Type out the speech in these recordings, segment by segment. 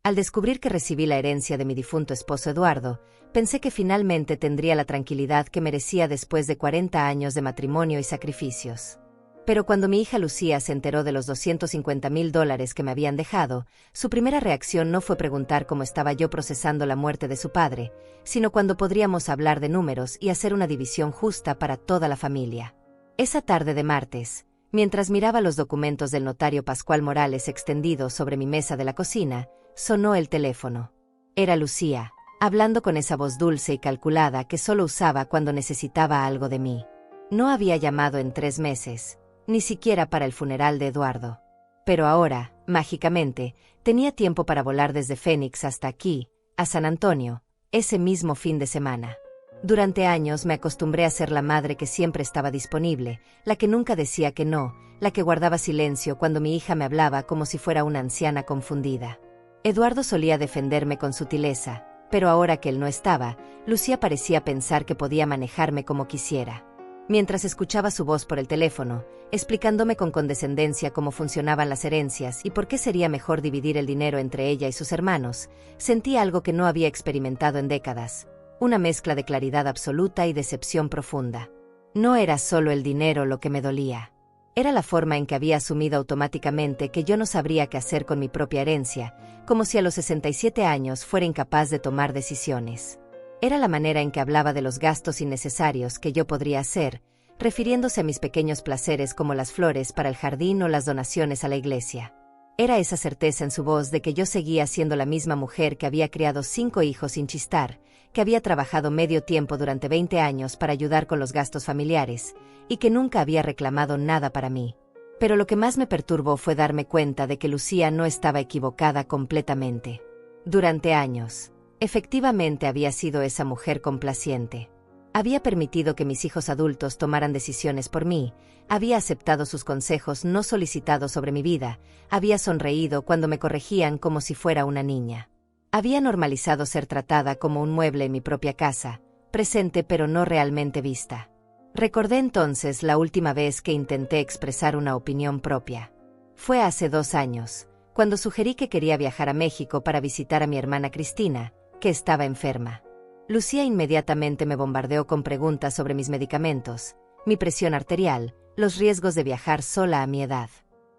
Al descubrir que recibí la herencia de mi difunto esposo Eduardo, pensé que finalmente tendría la tranquilidad que merecía después de 40 años de matrimonio y sacrificios. Pero cuando mi hija Lucía se enteró de los $250,000 que me habían dejado, su primera reacción no fue preguntar cómo estaba yo procesando la muerte de su padre, sino cuándo podríamos hablar de números y hacer una división justa para toda la familia. Esa tarde de martes, mientras miraba los documentos del notario Pascual Morales extendidos sobre mi mesa de la cocina, sonó el teléfono. Era Lucía, hablando con esa voz dulce y calculada que solo usaba cuando necesitaba algo de mí. No había llamado en 3 meses. Ni siquiera para el funeral de Eduardo. Pero ahora, mágicamente, tenía tiempo para volar desde Phoenix hasta aquí, a San Antonio, ese mismo fin de semana. Durante años me acostumbré a ser la madre que siempre estaba disponible, la que nunca decía que no, la que guardaba silencio cuando mi hija me hablaba como si fuera una anciana confundida. Eduardo solía defenderme con sutileza, pero ahora que él no estaba, Lucía parecía pensar que podía manejarme como quisiera. Mientras escuchaba su voz por el teléfono, explicándome con condescendencia cómo funcionaban las herencias y por qué sería mejor dividir el dinero entre ella y sus hermanos, sentí algo que no había experimentado en décadas, una mezcla de claridad absoluta y decepción profunda. No era solo el dinero lo que me dolía. Era la forma en que había asumido automáticamente que yo no sabría qué hacer con mi propia herencia, como si a los 67 años fuera incapaz de tomar decisiones. Era la manera en que hablaba de los gastos innecesarios que yo podría hacer, refiriéndose a mis pequeños placeres como las flores para el jardín o las donaciones a la iglesia. Era esa certeza en su voz de que yo seguía siendo la misma mujer que había criado 5 hijos sin chistar, que había trabajado medio tiempo durante 20 años para ayudar con los gastos familiares, y que nunca había reclamado nada para mí. Pero lo que más me perturbó fue darme cuenta de que Lucía no estaba equivocada completamente. Durante años, efectivamente había sido esa mujer complaciente. Había permitido que mis hijos adultos tomaran decisiones por mí, había aceptado sus consejos no solicitados sobre mi vida, había sonreído cuando me corregían como si fuera una niña. Había normalizado ser tratada como un mueble en mi propia casa, presente pero no realmente vista. Recordé entonces la última vez que intenté expresar una opinión propia. Fue hace 2 años, cuando sugerí que quería viajar a México para visitar a mi hermana Cristina, que estaba enferma. Lucía inmediatamente me bombardeó con preguntas sobre mis medicamentos, mi presión arterial, los riesgos de viajar sola a mi edad.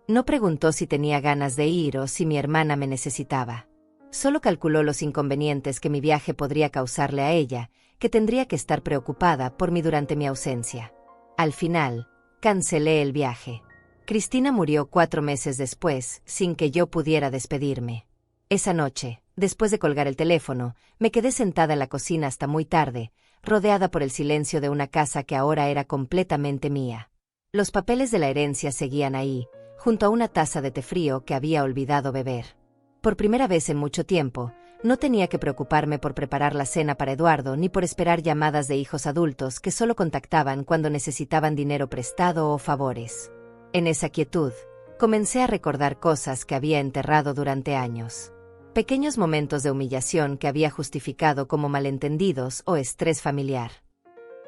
No preguntó si tenía ganas de ir o si mi hermana me necesitaba. Solo calculó los inconvenientes que mi viaje podría causarle a ella, que tendría que estar preocupada por mí durante mi ausencia. Al final, cancelé el viaje. Cristina murió 4 meses después, sin que yo pudiera despedirme. Esa noche, después de colgar el teléfono, me quedé sentada en la cocina hasta muy tarde, rodeada por el silencio de una casa que ahora era completamente mía. Los papeles de la herencia seguían ahí, junto a una taza de té frío que había olvidado beber. Por primera vez en mucho tiempo, no tenía que preocuparme por preparar la cena para Eduardo ni por esperar llamadas de hijos adultos que solo contactaban cuando necesitaban dinero prestado o favores. En esa quietud, comencé a recordar cosas que había enterrado durante años. Pequeños momentos de humillación que había justificado como malentendidos o estrés familiar.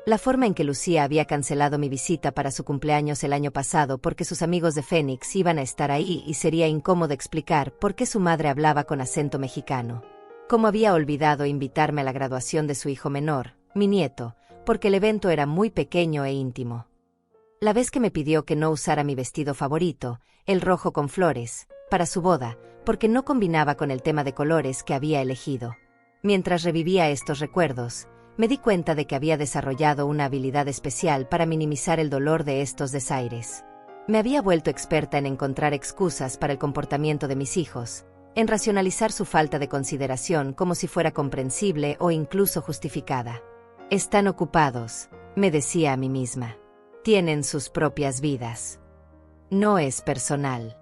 La forma en que Lucía había cancelado mi visita para su cumpleaños el año pasado porque sus amigos de Phoenix iban a estar ahí y sería incómodo explicar por qué su madre hablaba con acento mexicano. Cómo había olvidado invitarme a la graduación de su hijo menor, mi nieto, porque el evento era muy pequeño e íntimo. La vez que me pidió que no usara mi vestido favorito, el rojo con flores, para su boda, porque no combinaba con el tema de colores que había elegido. Mientras revivía estos recuerdos, me di cuenta de que había desarrollado una habilidad especial para minimizar el dolor de estos desaires. Me había vuelto experta en encontrar excusas para el comportamiento de mis hijos, en racionalizar su falta de consideración como si fuera comprensible o incluso justificada. Están ocupados, me decía a mí misma. Tienen sus propias vidas. No es personal.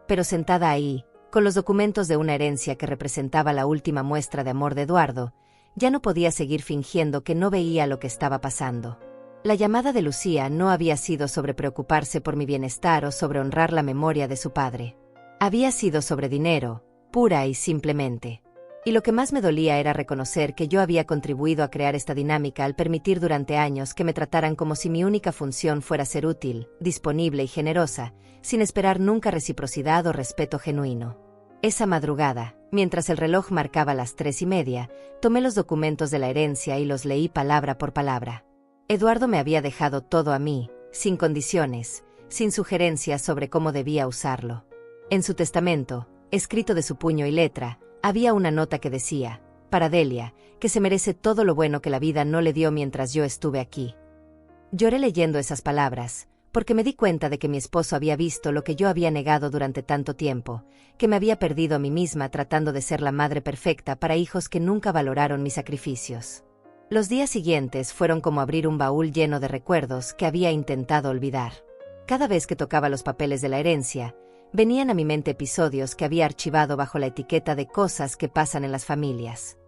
Pero sentada ahí, con los documentos de una herencia que representaba la última muestra de amor de Eduardo, ya no podía seguir fingiendo que no veía lo que estaba pasando. La llamada de Lucía no había sido sobre preocuparse por mi bienestar o sobre honrar la memoria de su padre. Había sido sobre dinero, pura y simplemente. Y lo que más me dolía era reconocer que yo había contribuido a crear esta dinámica al permitir durante años que me trataran como si mi única función fuera ser útil, disponible y generosa, sin esperar nunca reciprocidad o respeto genuino. Esa madrugada, Mientras el reloj marcaba las 3:30, tomé los documentos de la herencia y los leí palabra por palabra. Eduardo me había dejado todo a mí, sin condiciones, sin sugerencias sobre cómo debía usarlo. En su testamento, escrito de su puño y letra, había una nota que decía: para Delia, que se merece todo lo bueno que la vida no le dio mientras yo estuve aquí. Lloré leyendo esas palabras, porque me di cuenta de que mi esposo había visto lo que yo había negado durante tanto tiempo, que me había perdido a mí misma tratando de ser la madre perfecta para hijos que nunca valoraron mis sacrificios. Los días siguientes fueron como abrir un baúl lleno de recuerdos que había intentado olvidar. Cada vez que tocaba los papeles de la herencia, venían a mi mente episodios que había archivado bajo la etiqueta de cosas que pasan en las familias.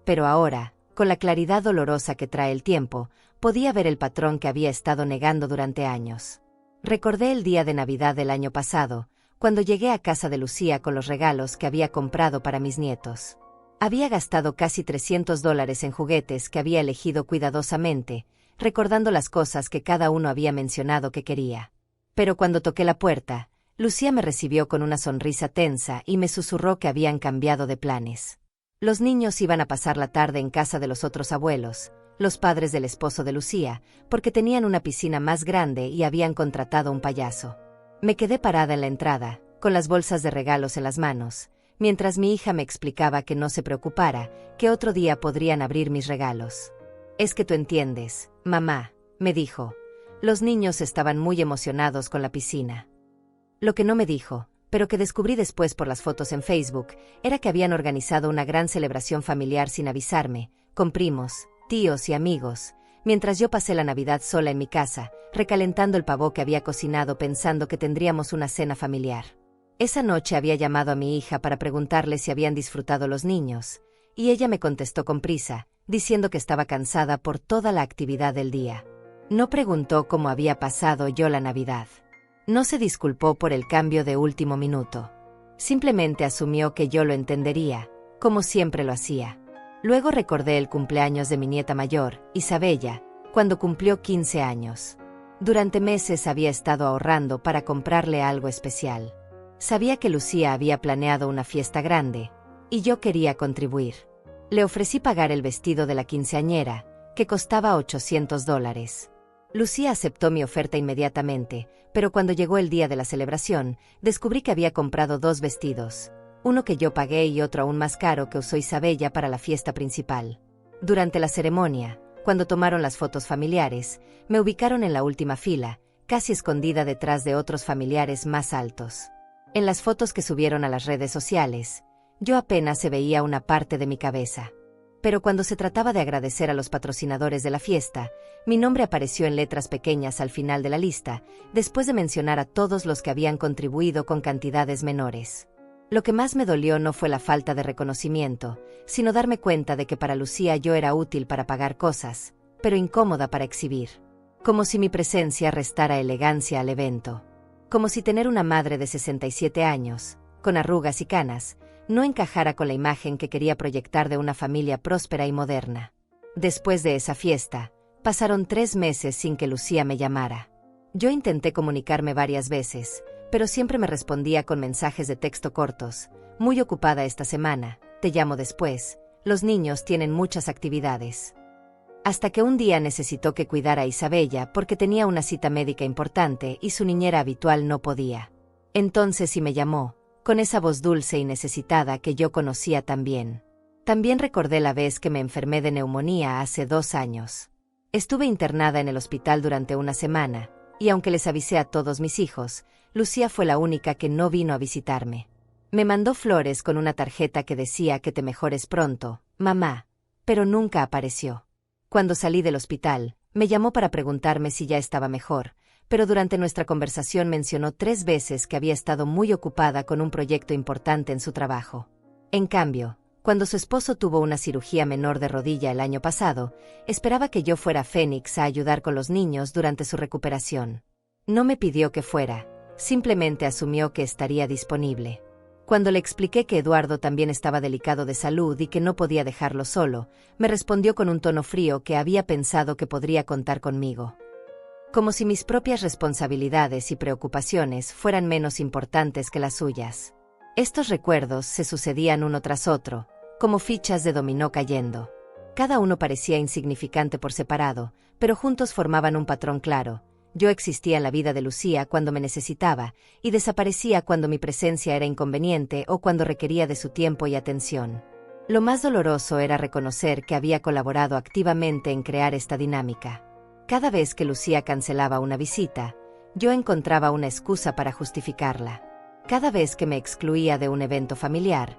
Pero ahora, con la claridad dolorosa que trae el tiempo, podía ver el patrón que había estado negando durante años. Recordé el día de Navidad del año pasado, cuando llegué a casa de Lucía con los regalos que había comprado para mis nietos. Había gastado casi $300 en juguetes que había elegido cuidadosamente, recordando las cosas que cada uno había mencionado que quería. Pero cuando toqué la puerta, Lucía me recibió con una sonrisa tensa y me susurró que habían cambiado de planes. Los niños iban a pasar la tarde en casa de los otros abuelos, los padres del esposo de Lucía, porque tenían una piscina más grande y habían contratado un payaso. Me quedé parada en la entrada, con las bolsas de regalos en las manos, mientras mi hija me explicaba que no se preocupara, que otro día podrían abrir mis regalos. «Es que tú entiendes, mamá», me dijo. Los niños estaban muy emocionados con la piscina. Lo que no me dijo, pero que descubrí después por las fotos en Facebook, era que habían organizado una gran celebración familiar sin avisarme, con primos, tíos y amigos, mientras yo pasé la Navidad sola en mi casa, recalentando el pavó que había cocinado pensando que tendríamos una cena familiar. Esa noche había llamado a mi hija para preguntarle si habían disfrutado los niños, y ella me contestó con prisa, diciendo que estaba cansada por toda la actividad del día. No preguntó cómo había pasado yo la Navidad. No se disculpó por el cambio de último minuto. Simplemente asumió que yo lo entendería, como siempre lo hacía. Luego recordé el cumpleaños de mi nieta mayor, Isabella, cuando cumplió 15 años. Durante meses había estado ahorrando para comprarle algo especial. Sabía que Lucía había planeado una fiesta grande, y yo quería contribuir. Le ofrecí pagar el vestido de la quinceañera, que costaba $800. Lucía aceptó mi oferta inmediatamente, pero cuando llegó el día de la celebración, descubrí que había comprado 2 vestidos, uno que yo pagué y otro aún más caro que usó Isabella para la fiesta principal. Durante la ceremonia, cuando tomaron las fotos familiares, me ubicaron en la última fila, casi escondida detrás de otros familiares más altos. En las fotos que subieron a las redes sociales, yo apenas se veía una parte de mi cabeza. Pero cuando se trataba de agradecer a los patrocinadores de la fiesta, mi nombre apareció en letras pequeñas al final de la lista, después de mencionar a todos los que habían contribuido con cantidades menores. Lo que más me dolió no fue la falta de reconocimiento, sino darme cuenta de que para Lucía yo era útil para pagar cosas, pero incómoda para exhibir. Como si mi presencia restara elegancia al evento. Como si tener una madre de 67 años, con arrugas y canas, no encajara con la imagen que quería proyectar de una familia próspera y moderna. Después de esa fiesta, pasaron 3 meses sin que Lucía me llamara. Yo intenté comunicarme varias veces, pero siempre me respondía con mensajes de texto cortos: «Muy ocupada esta semana, te llamo después, los niños tienen muchas actividades». Hasta que un día necesitó que cuidara a Isabella porque tenía una cita médica importante y su niñera habitual no podía. Entonces sí me llamó, con esa voz dulce y necesitada que yo conocía tan bien. También recordé la vez que me enfermé de neumonía hace 2 años. Estuve internada en el hospital durante una semana, y aunque les avisé a todos mis hijos, Lucía fue la única que no vino a visitarme. Me mandó flores con una tarjeta que decía que te mejores pronto, mamá, pero nunca apareció. Cuando salí del hospital, me llamó para preguntarme si ya estaba mejor, pero durante nuestra conversación mencionó 3 veces que había estado muy ocupada con un proyecto importante en su trabajo. En cambio, cuando su esposo tuvo una cirugía menor de rodilla el año pasado, esperaba que yo fuera a Phoenix a ayudar con los niños durante su recuperación. No me pidió que fuera, simplemente asumió que estaría disponible. Cuando le expliqué que Eduardo también estaba delicado de salud y que no podía dejarlo solo, me respondió con un tono frío que había pensado que podría contar conmigo. Como si mis propias responsabilidades y preocupaciones fueran menos importantes que las suyas. Estos recuerdos se sucedían uno tras otro, como fichas de dominó cayendo. Cada uno parecía insignificante por separado, pero juntos formaban un patrón claro. Yo existía en la vida de Lucía cuando me necesitaba, y desaparecía cuando mi presencia era inconveniente o cuando requería de su tiempo y atención. Lo más doloroso era reconocer que había colaborado activamente en crear esta dinámica. Cada vez que Lucía cancelaba una visita, yo encontraba una excusa para justificarla. Cada vez que me excluía de un evento familiar,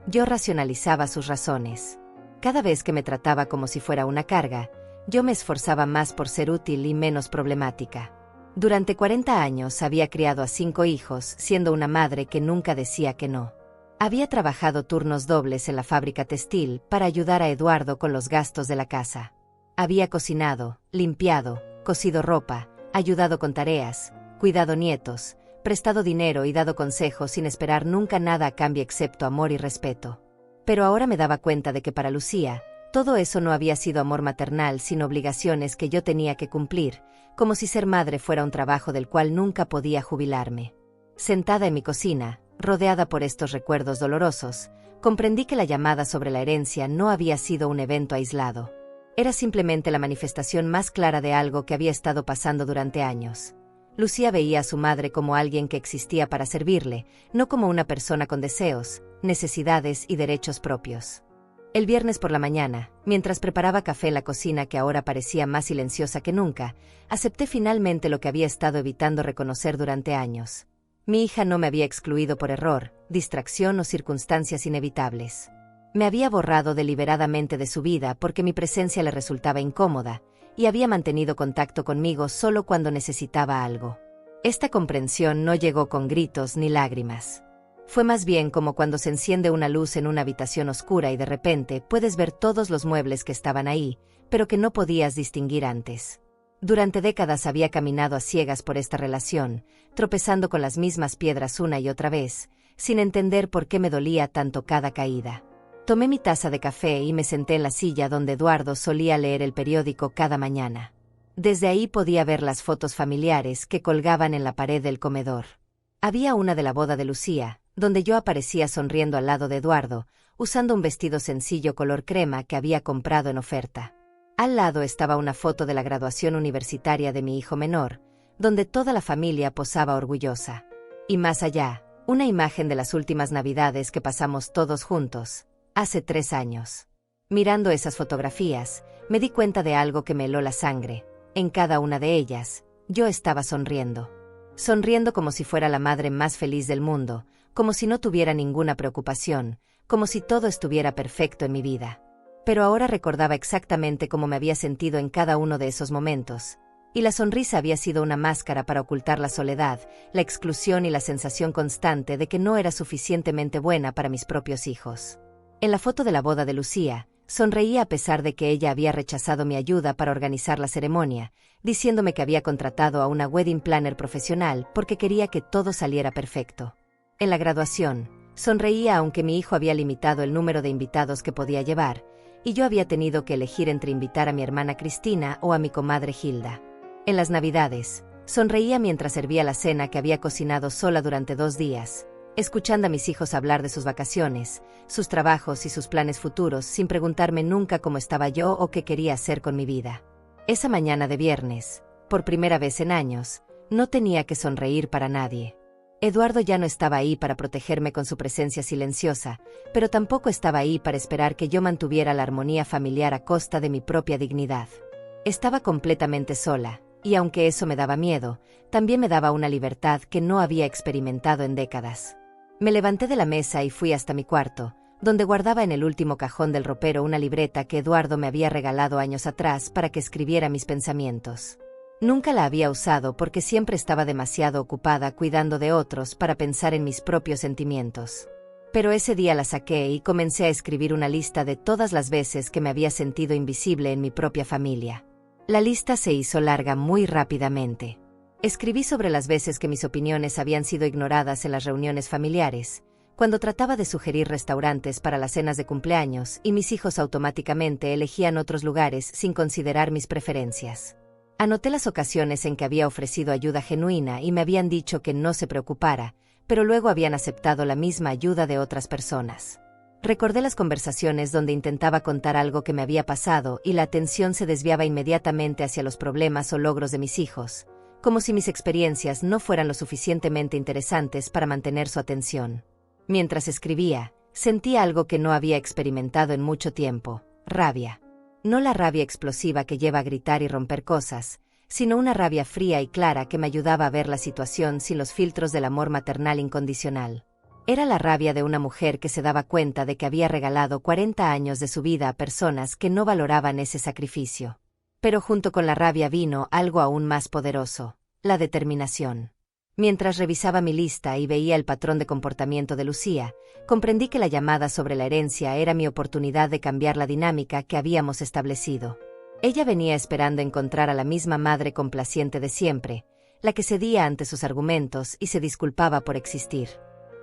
yo racionalizaba sus razones. Cada vez que me trataba como si fuera una carga, yo me esforzaba más por ser útil y menos problemática. Durante 40 años había criado a 5 hijos, siendo una madre que nunca decía que no. Había trabajado turnos dobles en la fábrica textil para ayudar a Eduardo con los gastos de la casa. Había cocinado, limpiado, cosido ropa, ayudado con tareas, cuidado nietos, prestado dinero y dado consejos sin esperar nunca nada a cambio excepto amor y respeto. Pero ahora me daba cuenta de que para Lucía, todo eso no había sido amor maternal sino obligaciones que yo tenía que cumplir, como si ser madre fuera un trabajo del cual nunca podía jubilarme. Sentada en mi cocina, rodeada por estos recuerdos dolorosos, comprendí que la llamada sobre la herencia no había sido un evento aislado. Era simplemente la manifestación más clara de algo que había estado pasando durante años. Lucía veía a su madre como alguien que existía para servirle, no como una persona con deseos, necesidades y derechos propios. El viernes por la mañana, mientras preparaba café en la cocina que ahora parecía más silenciosa que nunca, acepté finalmente lo que había estado evitando reconocer durante años. Mi hija no me había excluido por error, distracción o circunstancias inevitables. Me había borrado deliberadamente de su vida porque mi presencia le resultaba incómoda, y había mantenido contacto conmigo solo cuando necesitaba algo. Esta comprensión no llegó con gritos ni lágrimas. Fue más bien como cuando se enciende una luz en una habitación oscura y de repente puedes ver todos los muebles que estaban ahí, pero que no podías distinguir antes. Durante décadas había caminado a ciegas por esta relación, tropezando con las mismas piedras una y otra vez, sin entender por qué me dolía tanto cada caída. Tomé mi taza de café y me senté en la silla donde Eduardo solía leer el periódico cada mañana. Desde ahí podía ver las fotos familiares que colgaban en la pared del comedor. Había una de la boda de Lucía, donde yo aparecía sonriendo al lado de Eduardo, usando un vestido sencillo color crema que había comprado en oferta. Al lado estaba una foto de la graduación universitaria de mi hijo menor, donde toda la familia posaba orgullosa. Y más allá, una imagen de las últimas Navidades que pasamos todos juntos, hace 3 años. Mirando esas fotografías, me di cuenta de algo que me heló la sangre. En cada una de ellas, yo estaba sonriendo. Sonriendo como si fuera la madre más feliz del mundo, como si no tuviera ninguna preocupación, como si todo estuviera perfecto en mi vida. Pero ahora recordaba exactamente cómo me había sentido en cada uno de esos momentos, y la sonrisa había sido una máscara para ocultar la soledad, la exclusión y la sensación constante de que no era suficientemente buena para mis propios hijos. En la foto de la boda de Lucía, sonreía a pesar de que ella había rechazado mi ayuda para organizar la ceremonia, diciéndome que había contratado a una wedding planner profesional porque quería que todo saliera perfecto. En la graduación, sonreía aunque mi hijo había limitado el número de invitados que podía llevar, y yo había tenido que elegir entre invitar a mi hermana Cristina o a mi comadre Hilda. En las Navidades, sonreía mientras servía la cena que había cocinado sola durante 2 días, escuchando a mis hijos hablar de sus vacaciones, sus trabajos y sus planes futuros sin preguntarme nunca cómo estaba yo o qué quería hacer con mi vida. Esa mañana de viernes, por primera vez en años, no tenía que sonreír para nadie. Eduardo ya no estaba ahí para protegerme con su presencia silenciosa, pero tampoco estaba ahí para esperar que yo mantuviera la armonía familiar a costa de mi propia dignidad. Estaba completamente sola, y aunque eso me daba miedo, también me daba una libertad que no había experimentado en décadas. Me levanté de la mesa y fui hasta mi cuarto, donde guardaba en el último cajón del ropero una libreta que Eduardo me había regalado años atrás para que escribiera mis pensamientos. Nunca la había usado porque siempre estaba demasiado ocupada cuidando de otros para pensar en mis propios sentimientos. Pero ese día la saqué y comencé a escribir una lista de todas las veces que me había sentido invisible en mi propia familia. La lista se hizo larga muy rápidamente. Escribí sobre las veces que mis opiniones habían sido ignoradas en las reuniones familiares, cuando trataba de sugerir restaurantes para las cenas de cumpleaños y mis hijos automáticamente elegían otros lugares sin considerar mis preferencias. Anoté las ocasiones en que había ofrecido ayuda genuina y me habían dicho que no se preocupara, pero luego habían aceptado la misma ayuda de otras personas. Recordé las conversaciones donde intentaba contar algo que me había pasado y la atención se desviaba inmediatamente hacia los problemas o logros de mis hijos, como si mis experiencias no fueran lo suficientemente interesantes para mantener su atención. Mientras escribía, sentía algo que no había experimentado en mucho tiempo: rabia. No la rabia explosiva que lleva a gritar y romper cosas, sino una rabia fría y clara que me ayudaba a ver la situación sin los filtros del amor maternal incondicional. Era la rabia de una mujer que se daba cuenta de que había regalado 40 años de su vida a personas que no valoraban ese sacrificio. Pero junto con la rabia vino algo aún más poderoso: la determinación. Mientras revisaba mi lista y veía el patrón de comportamiento de Lucía, comprendí que la llamada sobre la herencia era mi oportunidad de cambiar la dinámica que habíamos establecido. Ella venía esperando encontrar a la misma madre complaciente de siempre, la que cedía ante sus argumentos y se disculpaba por existir.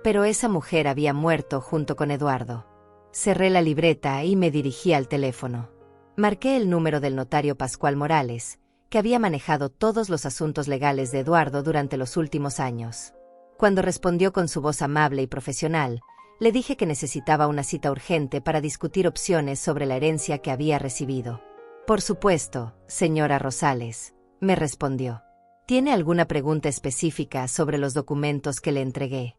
Pero esa mujer había muerto junto con Eduardo. Cerré la libreta y me dirigí al teléfono. Marqué el número del notario Pascual Morales, que había manejado todos los asuntos legales de Eduardo durante los últimos años. Cuando respondió con su voz amable y profesional, le dije que necesitaba una cita urgente para discutir opciones sobre la herencia que había recibido. «Por supuesto, señora Rosales», me respondió. «¿Tiene alguna pregunta específica sobre los documentos que le entregué?»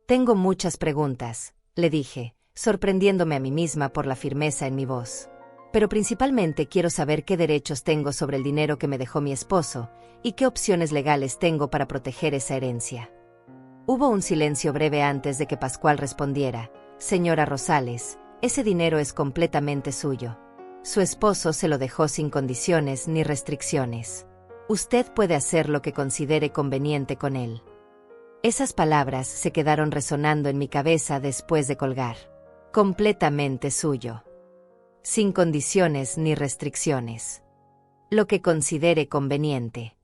«Tengo muchas preguntas», le dije, sorprendiéndome a mí misma por la firmeza en mi voz. «Pero principalmente quiero saber qué derechos tengo sobre el dinero que me dejó mi esposo y qué opciones legales tengo para proteger esa herencia». Hubo un silencio breve antes de que Pascual respondiera: «Señora Rosales, ese dinero es completamente suyo. Su esposo se lo dejó sin condiciones ni restricciones. Usted puede hacer lo que considere conveniente con él». Esas palabras se quedaron resonando en mi cabeza después de colgar. Completamente suyo. Sin condiciones ni restricciones. Lo que considere conveniente.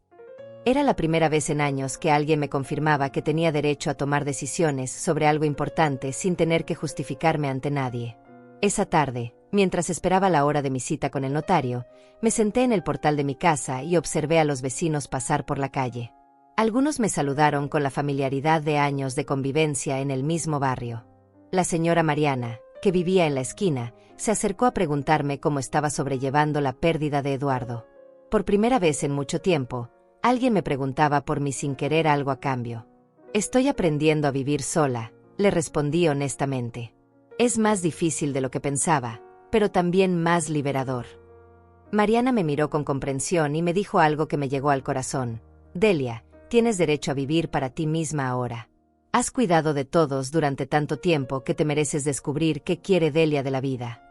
Era la primera vez en años que alguien me confirmaba que tenía derecho a tomar decisiones sobre algo importante sin tener que justificarme ante nadie. Esa tarde, mientras esperaba la hora de mi cita con el notario, me senté en el portal de mi casa y observé a los vecinos pasar por la calle. Algunos me saludaron con la familiaridad de años de convivencia en el mismo barrio. La señora Mariana, que vivía en la esquina, se acercó a preguntarme cómo estaba sobrellevando la pérdida de Eduardo. Por primera vez en mucho tiempo, alguien me preguntaba por mí sin querer algo a cambio. «Estoy aprendiendo a vivir sola», le respondí honestamente. «Es más difícil de lo que pensaba, pero también más liberador». Mariana me miró con comprensión y me dijo algo que me llegó al corazón: «Delia, tienes derecho a vivir para ti misma ahora. Has cuidado de todos durante tanto tiempo que te mereces descubrir qué quiere Delia de la vida».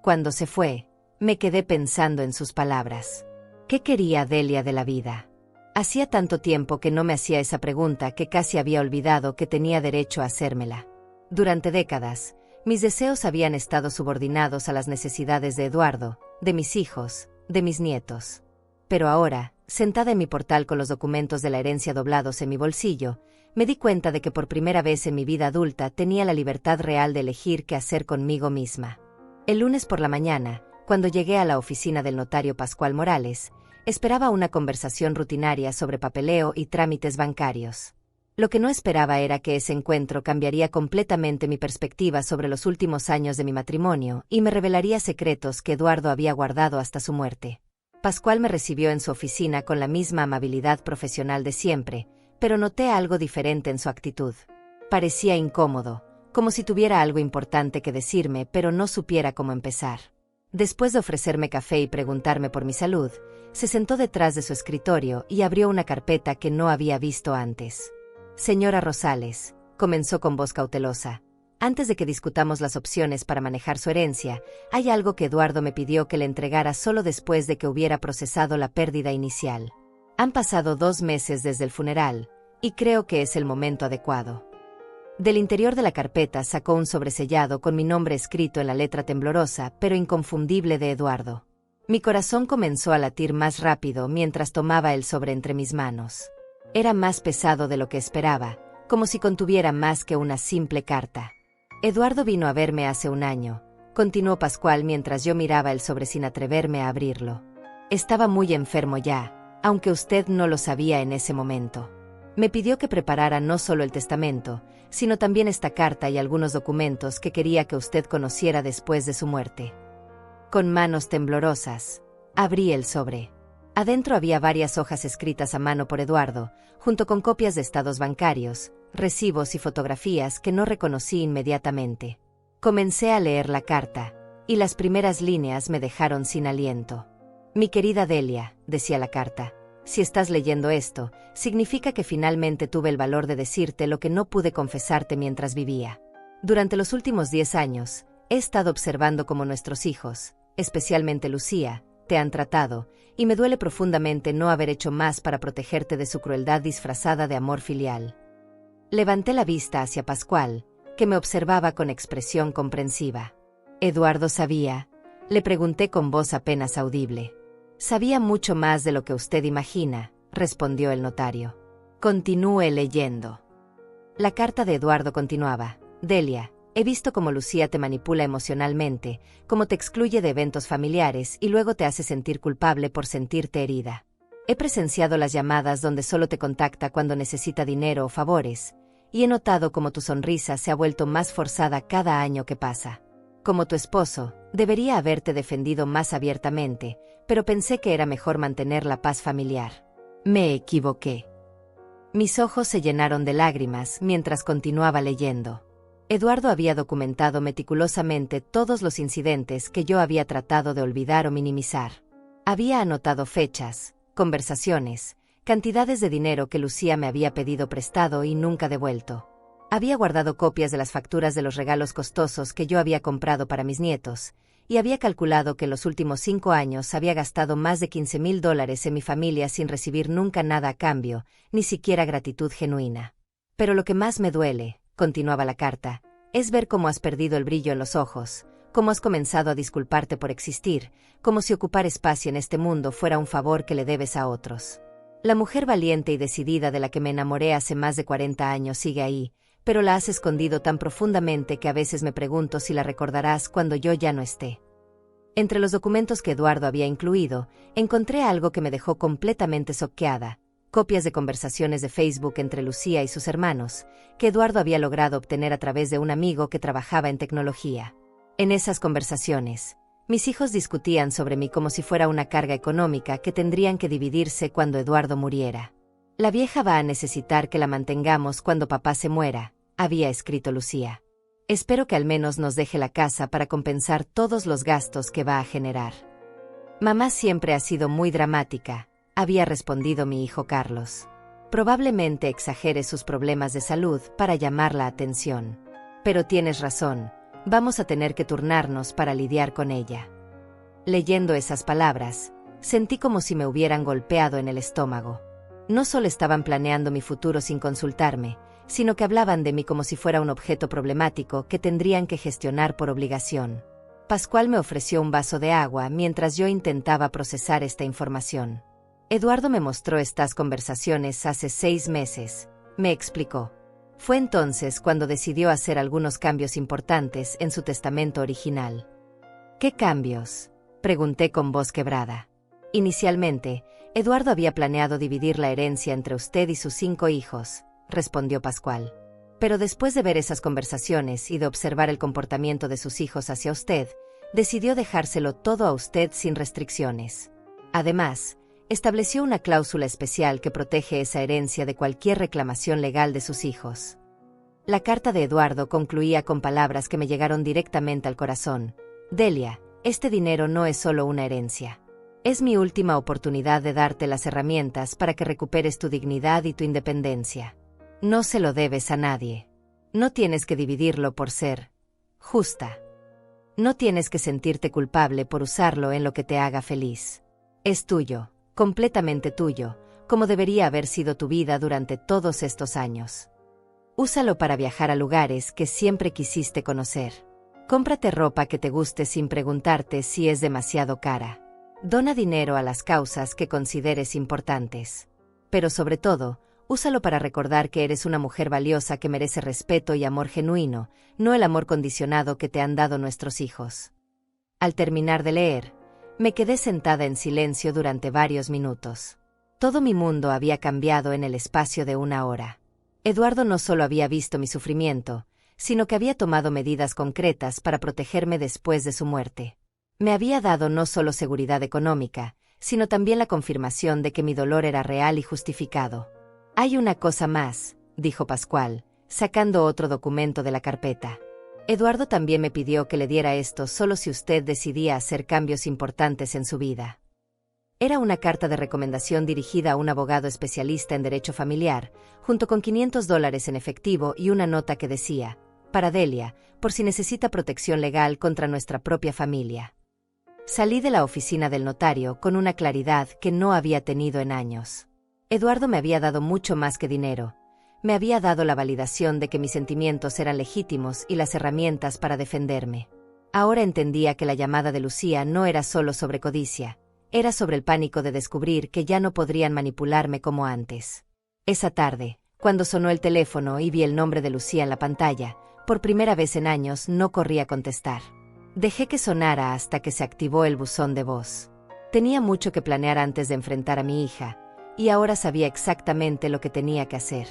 Cuando se fue, me quedé pensando en sus palabras. ¿Qué quería Delia de la vida? Hacía tanto tiempo que no me hacía esa pregunta que casi había olvidado que tenía derecho a hacérmela. Durante décadas, mis deseos habían estado subordinados a las necesidades de Eduardo, de mis hijos, de mis nietos. Pero ahora, sentada en mi portal con los documentos de la herencia doblados en mi bolsillo, me di cuenta de que por primera vez en mi vida adulta tenía la libertad real de elegir qué hacer conmigo misma. El lunes por la mañana, cuando llegué a la oficina del notario Pascual Morales, esperaba una conversación rutinaria sobre papeleo y trámites bancarios. Lo que no esperaba era que ese encuentro cambiaría completamente mi perspectiva sobre los últimos años de mi matrimonio y me revelaría secretos que Eduardo había guardado hasta su muerte. Pascual me recibió en su oficina con la misma amabilidad profesional de siempre, pero noté algo diferente en su actitud. Parecía incómodo, como si tuviera algo importante que decirme, pero no supiera cómo empezar. Después de ofrecerme café y preguntarme por mi salud, se sentó detrás de su escritorio y abrió una carpeta que no había visto antes. «Señora Rosales», comenzó con voz cautelosa, «antes de que discutamos las opciones para manejar su herencia, hay algo que Eduardo me pidió que le entregara solo después de que hubiera procesado la pérdida inicial. Han pasado 2 meses desde el funeral, y creo que es el momento adecuado». Del interior de la carpeta sacó un sobresellado con mi nombre escrito en la letra temblorosa pero inconfundible de Eduardo. Mi corazón comenzó a latir más rápido mientras tomaba el sobre entre mis manos. Era más pesado de lo que esperaba, como si contuviera más que una simple carta. «Eduardo vino a verme hace 1 año», continuó Pascual mientras yo miraba el sobre sin atreverme a abrirlo. «Estaba muy enfermo ya, aunque usted no lo sabía en ese momento. Me pidió que preparara no solo el testamento, sino también esta carta y algunos documentos que quería que usted conociera después de su muerte. Con manos temblorosas, abrí el sobre. Adentro había varias hojas escritas a mano por Eduardo, junto con copias de estados bancarios, recibos y fotografías que no reconocí inmediatamente. Comencé a leer la carta, y las primeras líneas me dejaron sin aliento. Mi querida Delia, decía la carta, si estás leyendo esto, significa que finalmente tuve el valor de decirte lo que no pude confesarte mientras vivía. Durante los últimos 10 años, he estado observando cómo nuestros hijos, especialmente Lucía, te han tratado, y me duele profundamente no haber hecho más para protegerte de su crueldad disfrazada de amor filial. Levanté la vista hacia Pascual, que me observaba con expresión comprensiva. ¿Eduardo sabía? Le pregunté con voz apenas audible. Sabía mucho más de lo que usted imagina, respondió el notario. Continúe leyendo. La carta de Eduardo continuaba. Delia, he visto cómo Lucía te manipula emocionalmente, cómo te excluye de eventos familiares y luego te hace sentir culpable por sentirte herida. He presenciado las llamadas donde solo te contacta cuando necesita dinero o favores, y he notado cómo tu sonrisa se ha vuelto más forzada cada año que pasa. Como tu esposo, debería haberte defendido más abiertamente, pero pensé que era mejor mantener la paz familiar. Me equivoqué. Mis ojos se llenaron de lágrimas mientras continuaba leyendo. Eduardo había documentado meticulosamente todos los incidentes que yo había tratado de olvidar o minimizar. Había anotado fechas, conversaciones, cantidades de dinero que Lucía me había pedido prestado y nunca devuelto. Había guardado copias de las facturas de los regalos costosos que yo había comprado para mis nietos, y había calculado que en los últimos 5 años había gastado más de $15,000 en mi familia sin recibir nunca nada a cambio, ni siquiera gratitud genuina. Pero lo que más me duele, continuaba la carta, es ver cómo has perdido el brillo en los ojos, cómo has comenzado a disculparte por existir, como si ocupar espacio en este mundo fuera un favor que le debes a otros. La mujer valiente y decidida de la que me enamoré hace más de 40 años sigue ahí, pero la has escondido tan profundamente que a veces me pregunto si la recordarás cuando yo ya no esté. Entre los documentos que Eduardo había incluido, encontré algo que me dejó completamente choqueada, copias de conversaciones de Facebook entre Lucía y sus hermanos, que Eduardo había logrado obtener a través de un amigo que trabajaba en tecnología. En esas conversaciones, mis hijos discutían sobre mí como si fuera una carga económica que tendrían que dividirse cuando Eduardo muriera. La vieja va a necesitar que la mantengamos cuando papá se muera, había escrito Lucía. Espero que al menos nos deje la casa para compensar todos los gastos que va a generar. Mamá siempre ha sido muy dramática, había respondido mi hijo Carlos. Probablemente exagere sus problemas de salud para llamar la atención. Pero tienes razón, vamos a tener que turnarnos para lidiar con ella. Leyendo esas palabras, sentí como si me hubieran golpeado en el estómago. No solo estaban planeando mi futuro sin consultarme, sino que hablaban de mí como si fuera un objeto problemático que tendrían que gestionar por obligación. Pascual me ofreció un vaso de agua mientras yo intentaba procesar esta información. Eduardo me mostró estas conversaciones hace 6 meses, me explicó. Fue entonces cuando decidió hacer algunos cambios importantes en su testamento original. ¿Qué cambios?, pregunté con voz quebrada. Inicialmente, Eduardo había planeado dividir la herencia entre usted y sus 5 hijos, respondió Pascual. Pero después de ver esas conversaciones y de observar el comportamiento de sus hijos hacia usted, decidió dejárselo todo a usted sin restricciones. Además, estableció una cláusula especial que protege esa herencia de cualquier reclamación legal de sus hijos. La carta de Eduardo concluía con palabras que me llegaron directamente al corazón. Delia, este dinero no es solo una herencia. Es mi última oportunidad de darte las herramientas para que recuperes tu dignidad y tu independencia. No se lo debes a nadie. No tienes que dividirlo por ser justa. No tienes que sentirte culpable por usarlo en lo que te haga feliz. Es tuyo, completamente tuyo, como debería haber sido tu vida durante todos estos años. Úsalo para viajar a lugares que siempre quisiste conocer. Cómprate ropa que te guste sin preguntarte si es demasiado cara. Dona dinero a las causas que consideres importantes. Pero sobre todo, úsalo para recordar que eres una mujer valiosa que merece respeto y amor genuino, no el amor condicionado que te han dado nuestros hijos. Al terminar de leer, me quedé sentada en silencio durante varios minutos. Todo mi mundo había cambiado en el espacio de una hora. Eduardo no solo había visto mi sufrimiento, sino que había tomado medidas concretas para protegerme después de su muerte. Me había dado no solo seguridad económica, sino también la confirmación de que mi dolor era real y justificado. «Hay una cosa más», dijo Pascual, sacando otro documento de la carpeta. «Eduardo también me pidió que le diera esto solo si usted decidía hacer cambios importantes en su vida». Era una carta de recomendación dirigida a un abogado especialista en derecho familiar, junto con $500 en efectivo y una nota que decía: «Para Delia, por si necesita protección legal contra nuestra propia familia». Salí de la oficina del notario con una claridad que no había tenido en años. Eduardo me había dado mucho más que dinero. Me había dado la validación de que mis sentimientos eran legítimos y las herramientas para defenderme. Ahora entendía que la llamada de Lucía no era solo sobre codicia, era sobre el pánico de descubrir que ya no podrían manipularme como antes. Esa tarde, cuando sonó el teléfono y vi el nombre de Lucía en la pantalla, por primera vez en años no corrí a contestar. Dejé que sonara hasta que se activó el buzón de voz. Tenía mucho que planear antes de enfrentar a mi hija, y ahora sabía exactamente lo que tenía que hacer.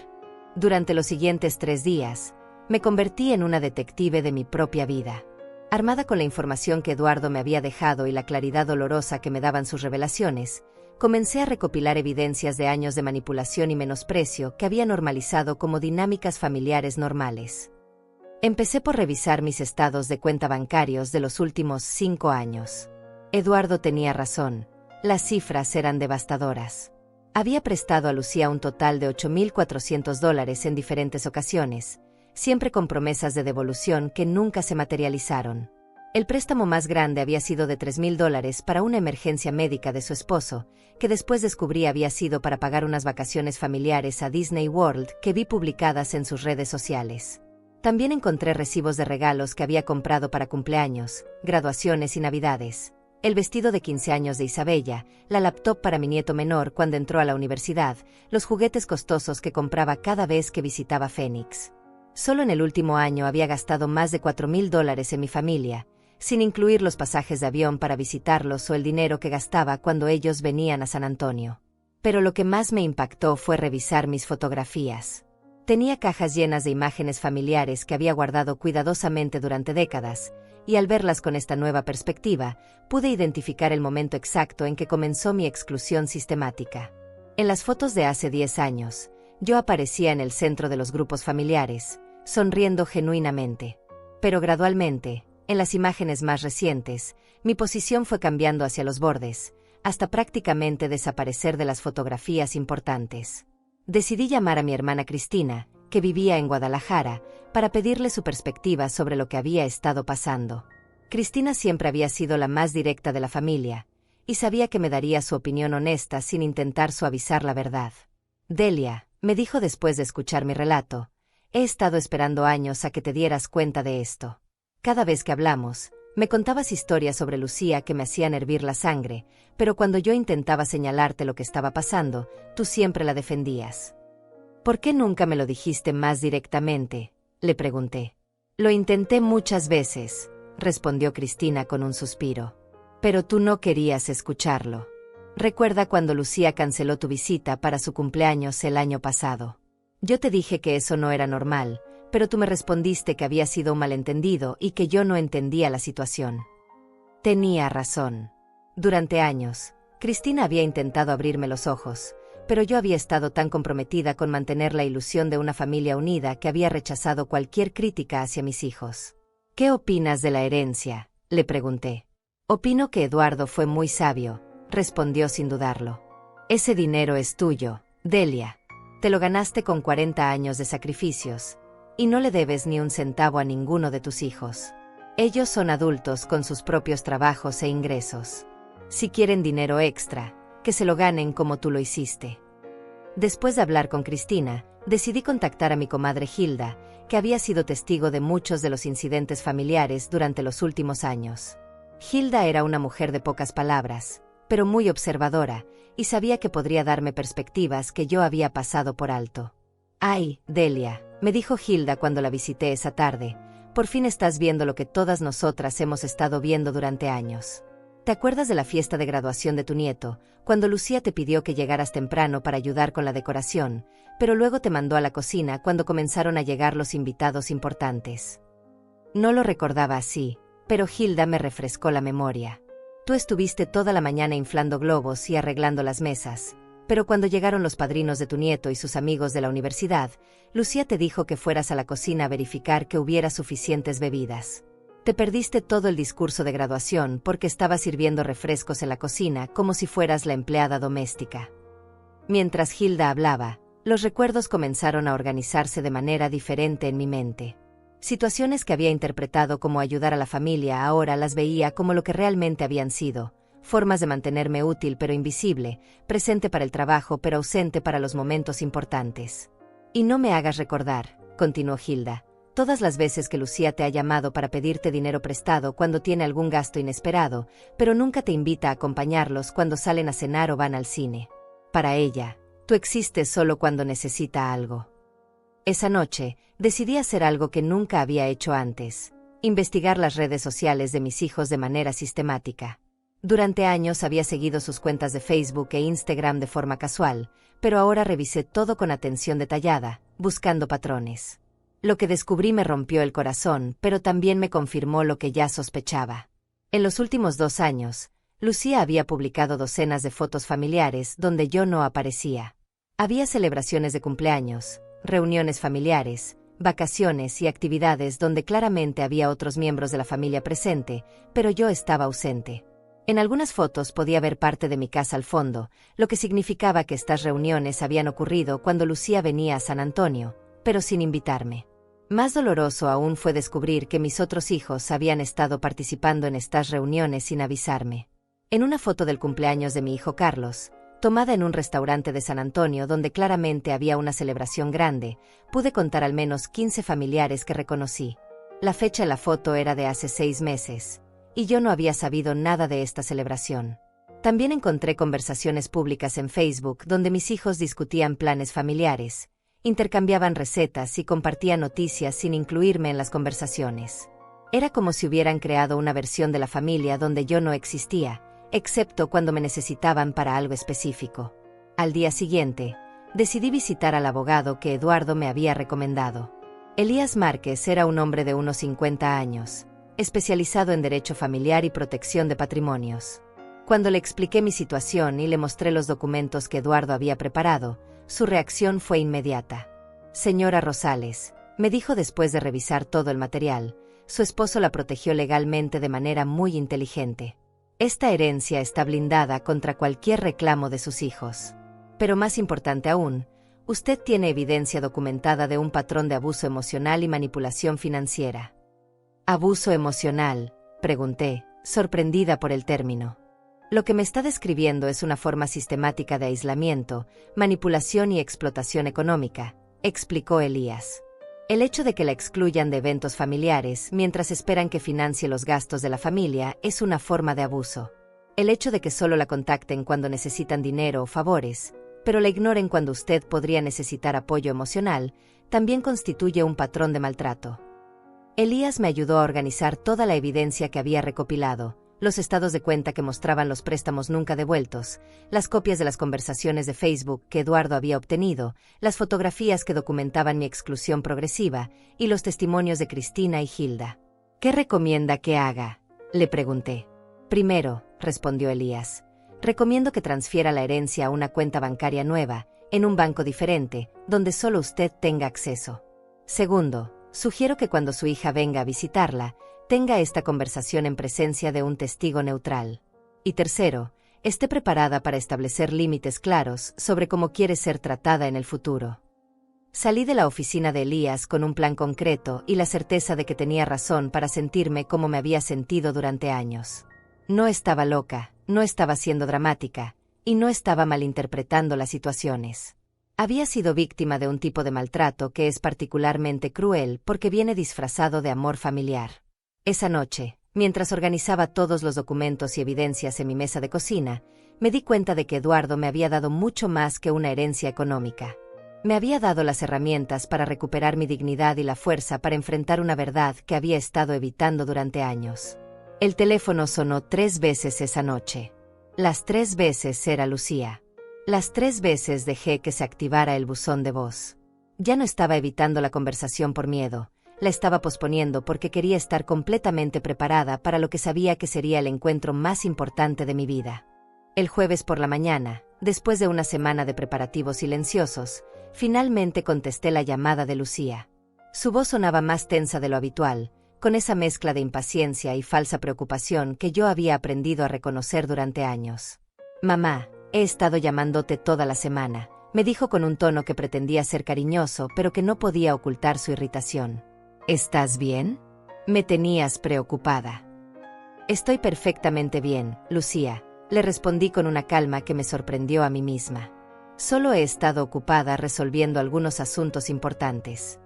Durante los siguientes 3 días, me convertí en una detective de mi propia vida. Armada con la información que Eduardo me había dejado y la claridad dolorosa que me daban sus revelaciones, comencé a recopilar evidencias de años de manipulación y menosprecio que había normalizado como dinámicas familiares normales. Empecé por revisar mis estados de cuenta bancarios de los últimos 5 años. Eduardo tenía razón, las cifras eran devastadoras. Había prestado a Lucía un total de $8,400 en diferentes ocasiones, siempre con promesas de devolución que nunca se materializaron. El préstamo más grande había sido de $3,000 para una emergencia médica de su esposo, que después descubrí había sido para pagar unas vacaciones familiares a Disney World que vi publicadas en sus redes sociales. También encontré recibos de regalos que había comprado para cumpleaños, graduaciones y navidades. El vestido de 15 años de Isabella, la laptop para mi nieto menor cuando entró a la universidad, los juguetes costosos que compraba cada vez que visitaba Phoenix. Solo en el último año había gastado más de $4,000 en mi familia, sin incluir los pasajes de avión para visitarlos o el dinero que gastaba cuando ellos venían a San Antonio. Pero lo que más me impactó fue revisar mis fotografías. Tenía cajas llenas de imágenes familiares que había guardado cuidadosamente durante décadas, y al verlas con esta nueva perspectiva, pude identificar el momento exacto en que comenzó mi exclusión sistemática. En las fotos de hace 10 años, yo aparecía en el centro de los grupos familiares, sonriendo genuinamente. Pero gradualmente, en las imágenes más recientes, mi posición fue cambiando hacia los bordes, hasta prácticamente desaparecer de las fotografías importantes. Decidí llamar a mi hermana Cristina, que vivía en Guadalajara, para pedirle su perspectiva sobre lo que había estado pasando. Cristina siempre había sido la más directa de la familia, y sabía que me daría su opinión honesta sin intentar suavizar la verdad. «Delia», me dijo después de escuchar mi relato, «he estado esperando años a que te dieras cuenta de esto. Cada vez que hablamos, me contabas historias sobre Lucía que me hacían hervir la sangre, pero cuando yo intentaba señalarte lo que estaba pasando, tú siempre la defendías». «¿Por qué nunca me lo dijiste más directamente?», le pregunté. «Lo intenté muchas veces», respondió Cristina con un suspiro. «Pero tú no querías escucharlo. Recuerda cuando Lucía canceló tu visita para su cumpleaños el año pasado. Yo te dije que eso no era normal, pero tú me respondiste que había sido un malentendido y que yo no entendía la situación». Tenía razón. Durante años, Cristina había intentado abrirme los ojos, pero yo había estado tan comprometida con mantener la ilusión de una familia unida que había rechazado cualquier crítica hacia mis hijos. «¿Qué opinas de la herencia?», le pregunté. «Opino que Eduardo fue muy sabio», respondió sin dudarlo. «Ese dinero es tuyo, Delia. Te lo ganaste con 40 años de sacrificios, y no le debes ni un centavo a ninguno de tus hijos. Ellos son adultos con sus propios trabajos e ingresos. Si quieren dinero extra, que se lo ganen como tú lo hiciste». Después de hablar con Cristina, decidí contactar a mi comadre Hilda, que había sido testigo de muchos de los incidentes familiares durante los últimos años. Hilda era una mujer de pocas palabras, pero muy observadora, y sabía que podría darme perspectivas que yo había pasado por alto. «Ay, Delia», me dijo Hilda cuando la visité esa tarde, «por fin estás viendo lo que todas nosotras hemos estado viendo durante años. ¿Te acuerdas de la fiesta de graduación de tu nieto, cuando Lucía te pidió que llegaras temprano para ayudar con la decoración, pero luego te mandó a la cocina cuando comenzaron a llegar los invitados importantes? No lo recordaba así, pero Hilda me refrescó la memoria. Tú estuviste toda la mañana inflando globos y arreglando las mesas, pero cuando llegaron los padrinos de tu nieto y sus amigos de la universidad, Lucía te dijo que fueras a la cocina a verificar que hubiera suficientes bebidas. Te perdiste todo el discurso de graduación porque estabas sirviendo refrescos en la cocina como si fueras la empleada doméstica. Mientras Hilda hablaba, los recuerdos comenzaron a organizarse de manera diferente en mi mente. Situaciones que había interpretado como ayudar a la familia ahora las veía como lo que realmente habían sido, formas de mantenerme útil pero invisible, presente para el trabajo pero ausente para los momentos importantes. Y no me hagas recordar, continuó Hilda, todas las veces que Lucía te ha llamado para pedirte dinero prestado cuando tiene algún gasto inesperado, pero nunca te invita a acompañarlos cuando salen a cenar o van al cine. Para ella, tú existes solo cuando necesita algo. Esa noche, decidí hacer algo que nunca había hecho antes: investigar las redes sociales de mis hijos de manera sistemática. Durante años había seguido sus cuentas de Facebook e Instagram de forma casual, pero ahora revisé todo con atención detallada, buscando patrones. Lo que descubrí me rompió el corazón, pero también me confirmó lo que ya sospechaba. En los últimos 2 años, Lucía había publicado docenas de fotos familiares donde yo no aparecía. Había celebraciones de cumpleaños, reuniones familiares, vacaciones y actividades donde claramente había otros miembros de la familia presente, pero yo estaba ausente. En algunas fotos podía ver parte de mi casa al fondo, lo que significaba que estas reuniones habían ocurrido cuando Lucía venía a San Antonio, pero sin invitarme. Más doloroso aún fue descubrir que mis otros hijos habían estado participando en estas reuniones sin avisarme. En una foto del cumpleaños de mi hijo Carlos, tomada en un restaurante de San Antonio donde claramente había una celebración grande, pude contar al menos 15 familiares que reconocí. La fecha en la foto era de hace 6 meses, y yo no había sabido nada de esta celebración. También encontré conversaciones públicas en Facebook donde mis hijos discutían planes familiares, intercambiaban recetas y compartían noticias sin incluirme en las conversaciones. Era como si hubieran creado una versión de la familia donde yo no existía, excepto cuando me necesitaban para algo específico. Al día siguiente, decidí visitar al abogado que Eduardo me había recomendado. Elías Márquez era un hombre de unos 50 años, especializado en derecho familiar y protección de patrimonios. Cuando le expliqué mi situación y le mostré los documentos que Eduardo había preparado, su reacción fue inmediata. Señora Rosales, me dijo después de revisar todo el material, su esposo la protegió legalmente de manera muy inteligente. Esta herencia está blindada contra cualquier reclamo de sus hijos. Pero más importante aún, usted tiene evidencia documentada de un patrón de abuso emocional y manipulación financiera. ¿Abuso emocional?, pregunté, sorprendida por el término. Lo que me está describiendo es una forma sistemática de aislamiento, manipulación y explotación económica, explicó Elías. El hecho de que la excluyan de eventos familiares mientras esperan que financie los gastos de la familia es una forma de abuso. El hecho de que solo la contacten cuando necesitan dinero o favores, pero la ignoren cuando usted podría necesitar apoyo emocional, también constituye un patrón de maltrato. Elías me ayudó a organizar toda la evidencia que había recopilado, los estados de cuenta que mostraban los préstamos nunca devueltos, las copias de las conversaciones de Facebook que Eduardo había obtenido, las fotografías que documentaban mi exclusión progresiva y los testimonios de Cristina y Hilda. ¿Qué recomienda que haga?, le pregunté. Primero, respondió Elías, recomiendo que transfiera la herencia a una cuenta bancaria nueva, en un banco diferente, donde solo usted tenga acceso. Segundo, sugiero que cuando su hija venga a visitarla, tenga esta conversación en presencia de un testigo neutral. Y tercero, esté preparada para establecer límites claros sobre cómo quiere ser tratada en el futuro. Salí de la oficina de Elías con un plan concreto y la certeza de que tenía razón para sentirme como me había sentido durante años. No estaba loca, no estaba siendo dramática, y no estaba malinterpretando las situaciones. Había sido víctima de un tipo de maltrato que es particularmente cruel porque viene disfrazado de amor familiar. Esa noche, mientras organizaba todos los documentos y evidencias en mi mesa de cocina, me di cuenta de que Eduardo me había dado mucho más que una herencia económica. Me había dado las herramientas para recuperar mi dignidad y la fuerza para enfrentar una verdad que había estado evitando durante años. El teléfono sonó 3 veces esa noche. Las 3 veces era Lucía. Las 3 veces dejé que se activara el buzón de voz. Ya no estaba evitando la conversación por miedo, la estaba posponiendo porque quería estar completamente preparada para lo que sabía que sería el encuentro más importante de mi vida. El jueves por la mañana, después de una semana de preparativos silenciosos, finalmente contesté la llamada de Lucía. Su voz sonaba más tensa de lo habitual, con esa mezcla de impaciencia y falsa preocupación que yo había aprendido a reconocer durante años. «Mamá, he estado llamándote toda la semana», me dijo con un tono que pretendía ser cariñoso pero que no podía ocultar su irritación. «¿Estás bien?» Me tenías preocupada. «Estoy perfectamente bien, Lucía», le respondí con una calma que me sorprendió a mí misma. «Solo he estado ocupada resolviendo algunos asuntos importantes».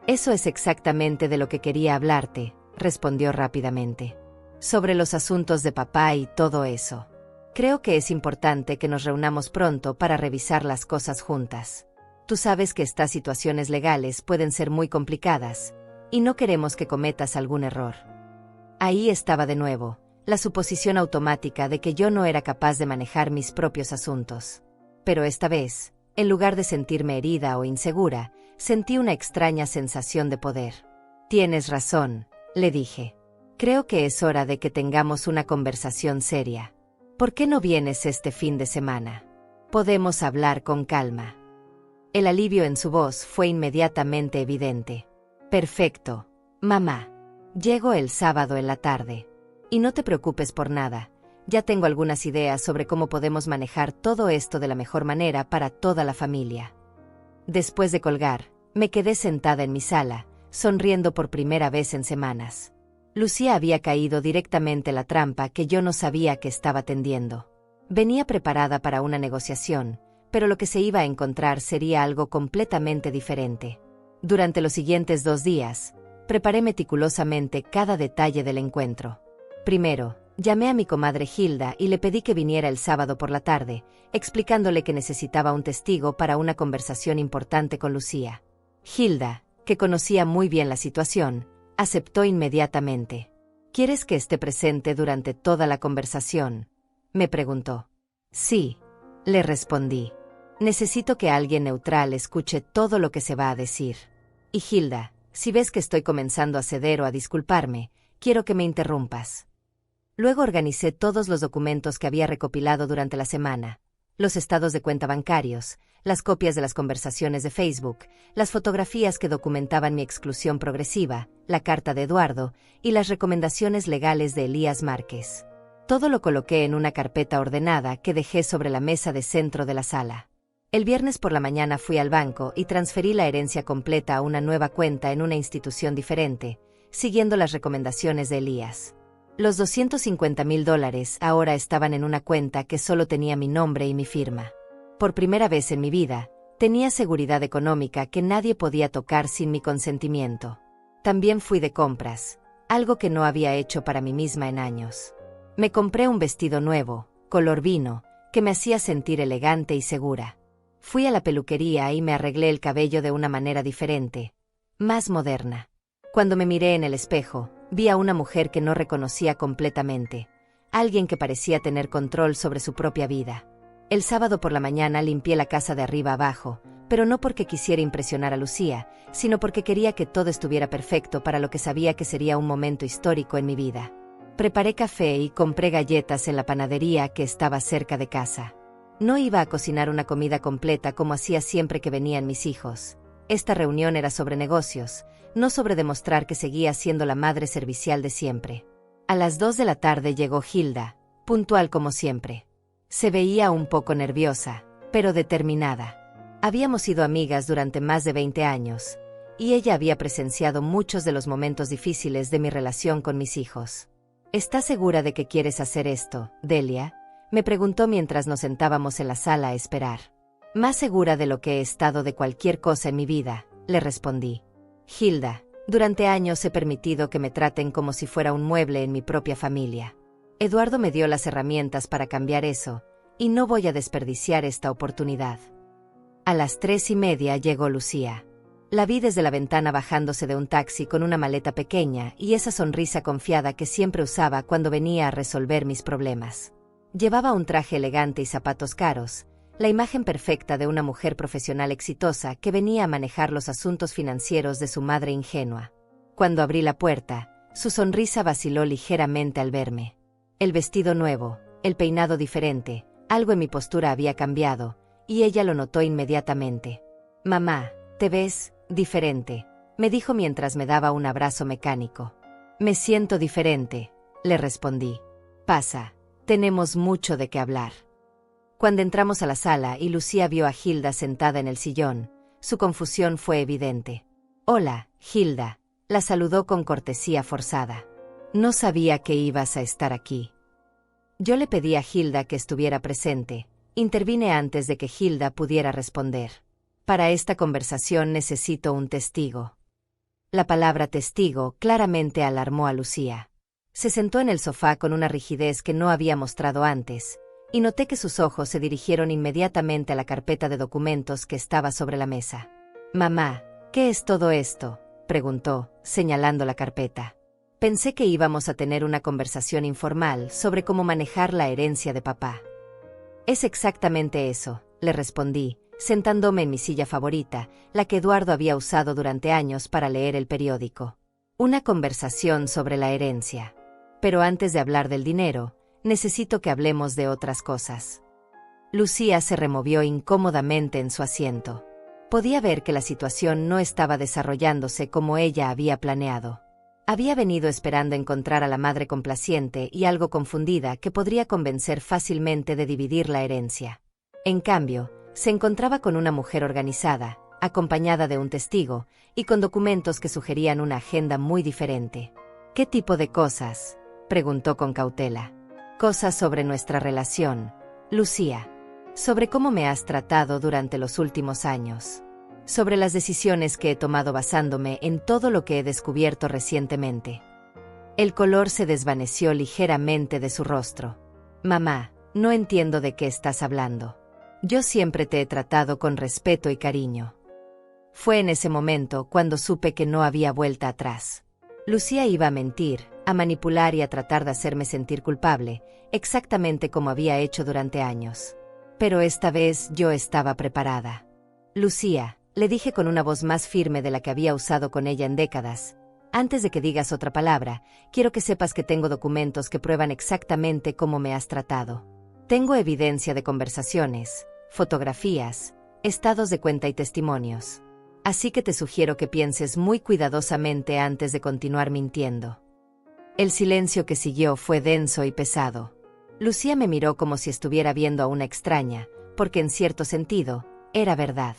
«Eso es exactamente de lo que quería hablarte», respondió rápidamente. «Sobre los asuntos de papá y todo eso. Creo que es importante que nos reunamos pronto para revisar las cosas juntas. Tú sabes que estas situaciones legales pueden ser muy complicadas, y no queremos que cometas algún error». Ahí estaba de nuevo, la suposición automática de que yo no era capaz de manejar mis propios asuntos. Pero esta vez, en lugar de sentirme herida o insegura, sentí una extraña sensación de poder. «Tienes razón», le dije. «Creo que es hora de que tengamos una conversación seria. ¿Por qué no vienes este fin de semana? Podemos hablar con calma». El alivio en su voz fue inmediatamente evidente. «Perfecto, mamá. Llego el sábado en la tarde. Y no te preocupes por nada, ya tengo algunas ideas sobre cómo podemos manejar todo esto de la mejor manera para toda la familia». Después de colgar, me quedé sentada en mi sala, sonriendo por primera vez en semanas. Lucía había caído directamente en la trampa que yo no sabía que estaba tendiendo. Venía preparada para una negociación, pero lo que se iba a encontrar sería algo completamente diferente. Durante los siguientes 2 días, preparé meticulosamente cada detalle del encuentro. Primero, llamé a mi comadre Hilda y le pedí que viniera el sábado por la tarde, explicándole que necesitaba un testigo para una conversación importante con Lucía. Hilda, que conocía muy bien la situación, aceptó inmediatamente. «¿Quieres que esté presente durante toda la conversación?», me preguntó. «Sí», le respondí. «Necesito que alguien neutral escuche todo lo que se va a decir. Y Hilda, si ves que estoy comenzando a ceder o a disculparme, quiero que me interrumpas». Luego organicé todos los documentos que había recopilado durante la semana, los estados de cuenta bancarios, las copias de las conversaciones de Facebook, las fotografías que documentaban mi exclusión progresiva, la carta de Eduardo y las recomendaciones legales de Elías Márquez. Todo lo coloqué en una carpeta ordenada que dejé sobre la mesa de centro de la sala. El viernes por la mañana fui al banco y transferí la herencia completa a una nueva cuenta en una institución diferente, siguiendo las recomendaciones de Elías. Los $250,000 ahora estaban en una cuenta que solo tenía mi nombre y mi firma. Por primera vez en mi vida, tenía seguridad económica que nadie podía tocar sin mi consentimiento. También fui de compras, algo que no había hecho para mí misma en años. Me compré un vestido nuevo, color vino, que me hacía sentir elegante y segura. Fui a la peluquería y me arreglé el cabello de una manera diferente, más moderna. Cuando me miré en el espejo, vi a una mujer que no reconocía completamente, alguien que parecía tener control sobre su propia vida. El sábado por la mañana limpié la casa de arriba abajo, pero no porque quisiera impresionar a Lucía, sino porque quería que todo estuviera perfecto para lo que sabía que sería un momento histórico en mi vida. Preparé café y compré galletas en la panadería que estaba cerca de casa. No iba a cocinar una comida completa como hacía siempre que venían mis hijos. Esta reunión era sobre negocios, no sobre demostrar que seguía siendo la madre servicial de siempre. A las 2 de la tarde llegó Hilda, puntual como siempre. Se veía un poco nerviosa, pero determinada. Habíamos sido amigas durante más de 20 años, y ella había presenciado muchos de los momentos difíciles de mi relación con mis hijos. ¿Estás segura de que quieres hacer esto, Delia?, me preguntó mientras nos sentábamos en la sala a esperar. Más segura de lo que he estado de cualquier cosa en mi vida, le respondí. Hilda, durante años he permitido que me traten como si fuera un mueble en mi propia familia. Eduardo me dio las herramientas para cambiar eso, y no voy a desperdiciar esta oportunidad. A las 3:30 llegó Lucía. La vi desde la ventana bajándose de un taxi con una maleta pequeña y esa sonrisa confiada que siempre usaba cuando venía a resolver mis problemas. Llevaba un traje elegante y zapatos caros, la imagen perfecta de una mujer profesional exitosa que venía a manejar los asuntos financieros de su madre ingenua. Cuando abrí la puerta, su sonrisa vaciló ligeramente al verme. El vestido nuevo, el peinado diferente, algo en mi postura había cambiado, y ella lo notó inmediatamente. «Mamá, te ves diferente», me dijo mientras me daba un abrazo mecánico. «Me siento diferente», le respondí. «Pasa, tenemos mucho de qué hablar». Cuando entramos a la sala y Lucía vio a Hilda sentada en el sillón, su confusión fue evidente. «Hola, Hilda», la saludó con cortesía forzada. «No sabía que ibas a estar aquí». Yo le pedí a Hilda que estuviera presente. Intervine antes de que Hilda pudiera responder. «Para esta conversación necesito un testigo». La palabra testigo claramente alarmó a Lucía. Se sentó en el sofá con una rigidez que no había mostrado antes, y noté que sus ojos se dirigieron inmediatamente a la carpeta de documentos que estaba sobre la mesa. «Mamá, ¿qué es todo esto?», preguntó, señalando la carpeta. «Pensé que íbamos a tener una conversación informal sobre cómo manejar la herencia de papá». «Es exactamente eso», le respondí, sentándome en mi silla favorita, la que Eduardo había usado durante años para leer el periódico. «Una conversación sobre la herencia. Pero antes de hablar del dinero, necesito que hablemos de otras cosas». Lucía se removió incómodamente en su asiento. Podía ver que la situación no estaba desarrollándose como ella había planeado. Había venido esperando encontrar a la madre complaciente y algo confundida que podría convencer fácilmente de dividir la herencia. En cambio, se encontraba con una mujer organizada, acompañada de un testigo, y con documentos que sugerían una agenda muy diferente. «¿Qué tipo de cosas?», preguntó con cautela. «Cosas sobre nuestra relación, Lucía. Sobre cómo me has tratado durante los últimos años. Sobre las decisiones que he tomado basándome en todo lo que he descubierto recientemente». El color se desvaneció ligeramente de su rostro. «Mamá, no entiendo de qué estás hablando. Yo siempre te he tratado con respeto y cariño». Fue en ese momento cuando supe que no había vuelta atrás. Lucía iba a mentir, a manipular y a tratar de hacerme sentir culpable, exactamente como había hecho durante años. Pero esta vez yo estaba preparada. «Lucía», le dije con una voz más firme de la que había usado con ella en décadas, «antes de que digas otra palabra, quiero que sepas que tengo documentos que prueban exactamente cómo me has tratado. Tengo evidencia de conversaciones, fotografías, estados de cuenta y testimonios. Así que te sugiero que pienses muy cuidadosamente antes de continuar mintiendo». El silencio que siguió fue denso y pesado. Lucía me miró como si estuviera viendo a una extraña, porque en cierto sentido, era verdad.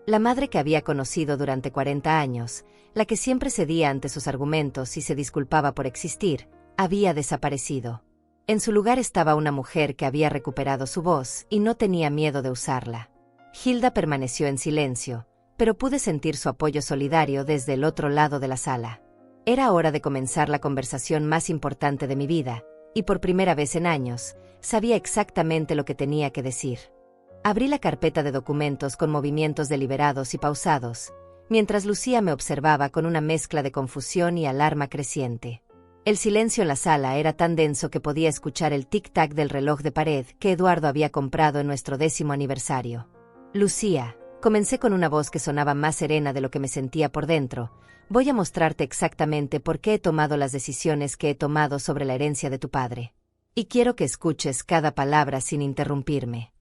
La madre que había conocido durante 40 años, la que siempre cedía ante sus argumentos y se disculpaba por existir, había desaparecido. En su lugar estaba una mujer que había recuperado su voz y no tenía miedo de usarla. Hilda permaneció en silencio, pero pude sentir su apoyo solidario desde el otro lado de la sala. Era hora de comenzar la conversación más importante de mi vida, y por primera vez en años, sabía exactamente lo que tenía que decir. Abrí la carpeta de documentos con movimientos deliberados y pausados, mientras Lucía me observaba con una mezcla de confusión y alarma creciente. El silencio en la sala era tan denso que podía escuchar el tic-tac del reloj de pared que Eduardo había comprado en nuestro 10º aniversario. «Lucía», comencé con una voz que sonaba más serena de lo que me sentía por dentro, «voy a mostrarte exactamente por qué he tomado las decisiones que he tomado sobre la herencia de tu padre. Y quiero que escuches cada palabra sin interrumpirme».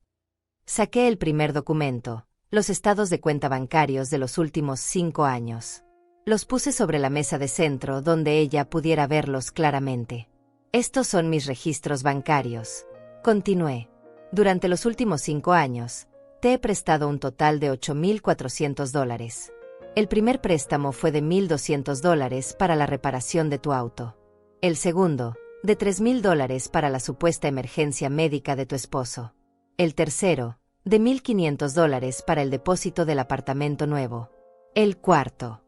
Saqué el primer documento, los estados de cuenta bancarios de los últimos 5 años. Los puse sobre la mesa de centro donde ella pudiera verlos claramente. «Estos son mis registros bancarios», continué. «Durante los últimos 5 años, te he prestado un total de $8,400. El primer préstamo fue de $1,200 para la reparación de tu auto. El segundo, de $3,000 para la supuesta emergencia médica de tu esposo. El tercero, de $1,500 para el depósito del apartamento nuevo. El cuarto».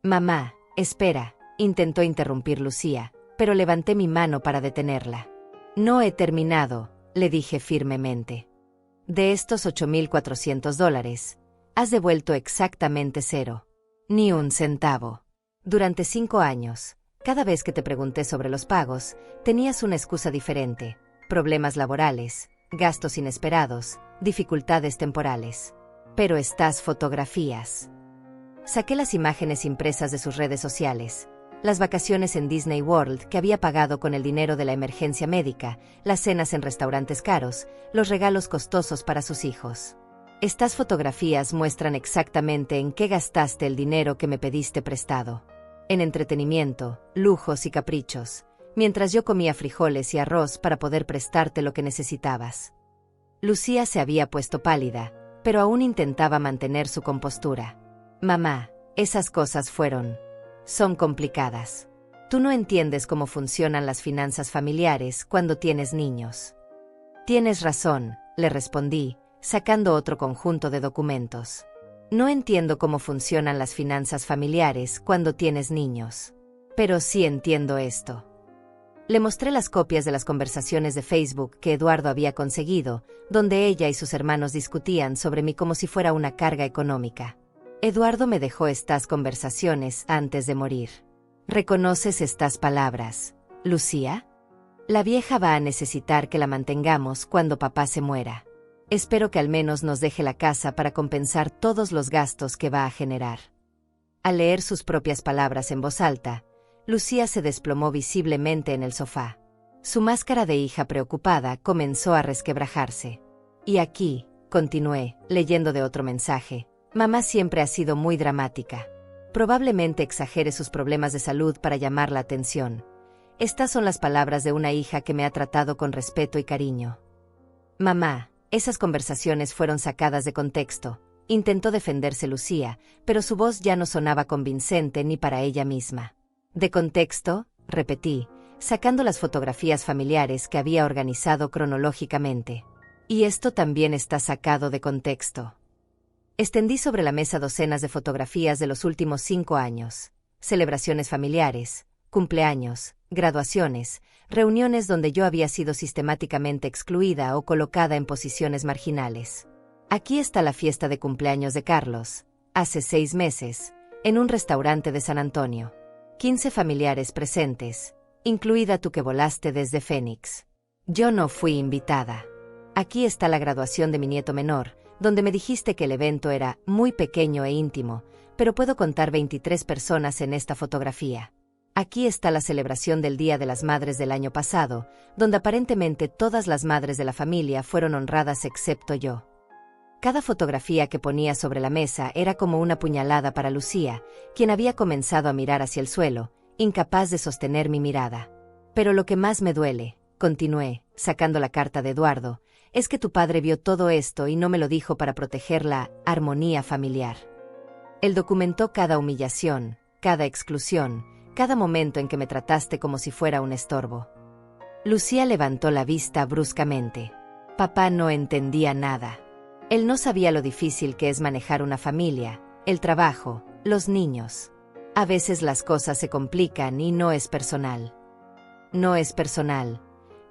«Mamá, espera», intentó interrumpir Lucía, pero levanté mi mano para detenerla. «No he terminado», le dije firmemente. «De estos $8,400, Has devuelto exactamente cero. Ni un centavo. Durante 5 años, cada vez que te pregunté sobre los pagos, tenías una excusa diferente: problemas laborales, gastos inesperados, dificultades temporales. Pero estas fotografías. Saqué las imágenes impresas de sus redes sociales, las vacaciones en Disney World que había pagado con el dinero de la emergencia médica, las cenas en restaurantes caros, los regalos costosos para sus hijos. Estas fotografías muestran exactamente en qué gastaste el dinero que me pediste prestado. En entretenimiento, lujos y caprichos, mientras yo comía frijoles y arroz para poder prestarte lo que necesitabas. Lucía se había puesto pálida, pero aún intentaba mantener su compostura. Mamá, esas cosas son complicadas. Tú no entiendes cómo funcionan las finanzas familiares cuando tienes niños. Tienes razón, le respondí, sacando otro conjunto de documentos. No entiendo cómo funcionan las finanzas familiares cuando tienes niños. Pero sí entiendo esto. Le mostré las copias de las conversaciones de Facebook que Eduardo había conseguido, donde ella y sus hermanos discutían sobre mí como si fuera una carga económica. Eduardo me dejó estas conversaciones antes de morir. ¿Reconoces estas palabras, Lucía? La vieja va a necesitar que la mantengamos cuando papá se muera. Espero que al menos nos deje la casa para compensar todos los gastos que va a generar. Al leer sus propias palabras en voz alta, Lucía se desplomó visiblemente en el sofá. Su máscara de hija preocupada comenzó a resquebrajarse. Y aquí, continué, leyendo de otro mensaje, mamá siempre ha sido muy dramática. Probablemente exagere sus problemas de salud para llamar la atención. Estas son las palabras de una hija que me ha tratado con respeto y cariño. Mamá, esas conversaciones fueron sacadas de contexto. Intentó defenderse Lucía, pero su voz ya no sonaba convincente ni para ella misma. ¿De contexto?, repetí, sacando las fotografías familiares que había organizado cronológicamente. Y esto también está sacado de contexto. Extendí sobre la mesa docenas de fotografías de los últimos 5 años. Celebraciones familiares, cumpleaños, graduaciones, reuniones donde yo había sido sistemáticamente excluida o colocada en posiciones marginales. Aquí está la fiesta de cumpleaños de Carlos, hace 6 meses, en un restaurante de San Antonio. 15 familiares presentes, incluida tú que volaste desde Phoenix. Yo no fui invitada. Aquí está la graduación de mi nieto menor, donde me dijiste que el evento era muy pequeño e íntimo, pero puedo contar 23 personas en esta fotografía. Aquí está la celebración del Día de las Madres del año pasado, donde aparentemente todas las madres de la familia fueron honradas excepto yo. Cada fotografía que ponía sobre la mesa era como una puñalada para Lucía, quien había comenzado a mirar hacia el suelo, incapaz de sostener mi mirada. Pero lo que más me duele, continué, sacando la carta de Eduardo, es que tu padre vio todo esto y no me lo dijo para proteger la armonía familiar. Él documentó cada humillación, cada exclusión, cada momento en que me trataste como si fuera un estorbo. Lucía levantó la vista bruscamente. Papá no entendía nada. Él no sabía lo difícil que es manejar una familia, el trabajo, los niños. A veces las cosas se complican y no es personal. No es personal.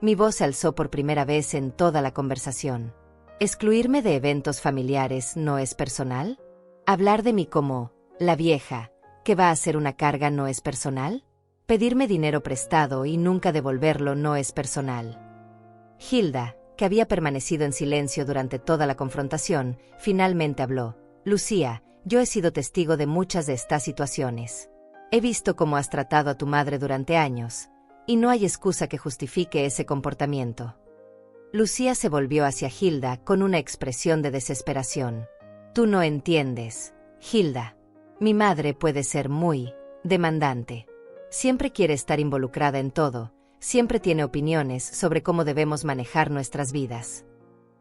Mi voz se alzó por primera vez en toda la conversación. ¿Excluirme de eventos familiares no es personal? ¿Hablar de mí como la vieja, que va a ser una carga no es personal? ¿Pedirme dinero prestado y nunca devolverlo no es personal? Hilda, que había permanecido en silencio durante toda la confrontación, finalmente habló. Lucía, yo he sido testigo de muchas de estas situaciones. He visto cómo has tratado a tu madre durante años, y no hay excusa que justifique ese comportamiento. Lucía se volvió hacia Hilda con una expresión de desesperación. Tú no entiendes, Hilda. Mi madre puede ser muy demandante. Siempre quiere estar involucrada en todo, siempre tiene opiniones sobre cómo debemos manejar nuestras vidas.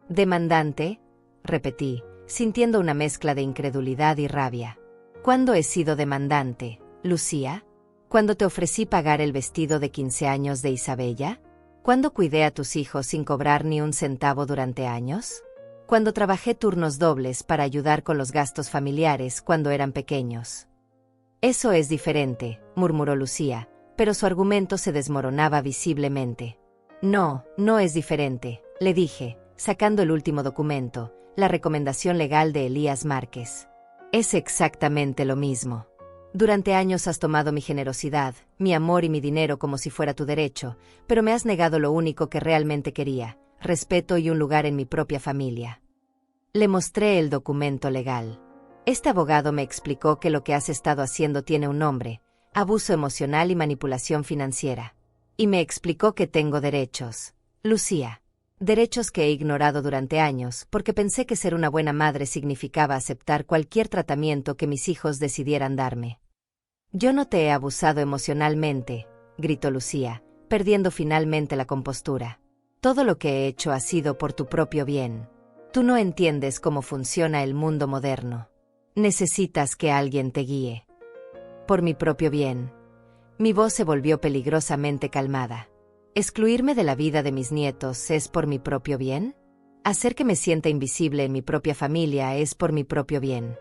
¿Demandante?, repetí, sintiendo una mezcla de incredulidad y rabia. ¿Cuándo he sido demandante, Lucía? ¿Cuándo te ofrecí pagar el vestido de 15 años de Isabella? ¿Cuándo cuidé a tus hijos sin cobrar ni un centavo durante años? ¿Cuándo trabajé turnos dobles para ayudar con los gastos familiares cuando eran pequeños? Eso es diferente, murmuró Lucía, pero su argumento se desmoronaba visiblemente. No, no es diferente, le dije, sacando el último documento, la recomendación legal de Elías Márquez. Es exactamente lo mismo. Durante años has tomado mi generosidad, mi amor y mi dinero como si fuera tu derecho, pero me has negado lo único que realmente quería, respeto y un lugar en mi propia familia. Le mostré el documento legal. Este abogado me explicó que lo que has estado haciendo tiene un nombre: abuso emocional y manipulación financiera. Y me explicó que tengo derechos, Lucía. Derechos que he ignorado durante años, porque pensé que ser una buena madre significaba aceptar cualquier tratamiento que mis hijos decidieran darme. Yo no te he abusado emocionalmente, gritó Lucía, perdiendo finalmente la compostura. Todo lo que he hecho ha sido por tu propio bien. Tú no entiendes cómo funciona el mundo moderno. Necesitas que alguien te guíe. Por mi propio bien. Mi voz se volvió peligrosamente calmada. ¿Excluirme de la vida de mis nietos es por mi propio bien? ¿Hacer que me sienta invisible en mi propia familia es por mi propio bien?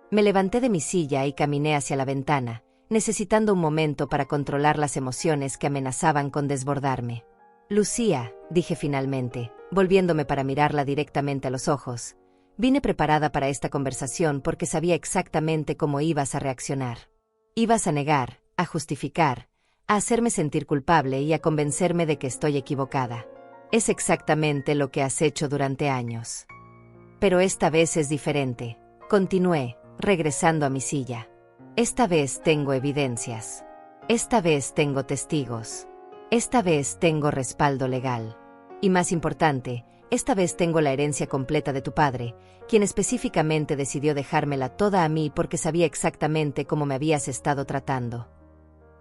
Me levanté de mi silla y caminé hacia la ventana, necesitando un momento para controlar las emociones que amenazaban con desbordarme. Lucía, dije finalmente, volviéndome para mirarla directamente a los ojos. Vine preparada para esta conversación porque sabía exactamente cómo ibas a reaccionar. Ibas a negar, a justificar, a hacerme sentir culpable y a convencerme de que estoy equivocada. Es exactamente lo que has hecho durante años. Pero esta vez es diferente, continué, regresando a mi silla. Esta vez tengo evidencias. Esta vez tengo testigos. Esta vez tengo respaldo legal. Y más importante, esta vez tengo la herencia completa de tu padre, quien específicamente decidió dejármela toda a mí porque sabía exactamente cómo me habías estado tratando.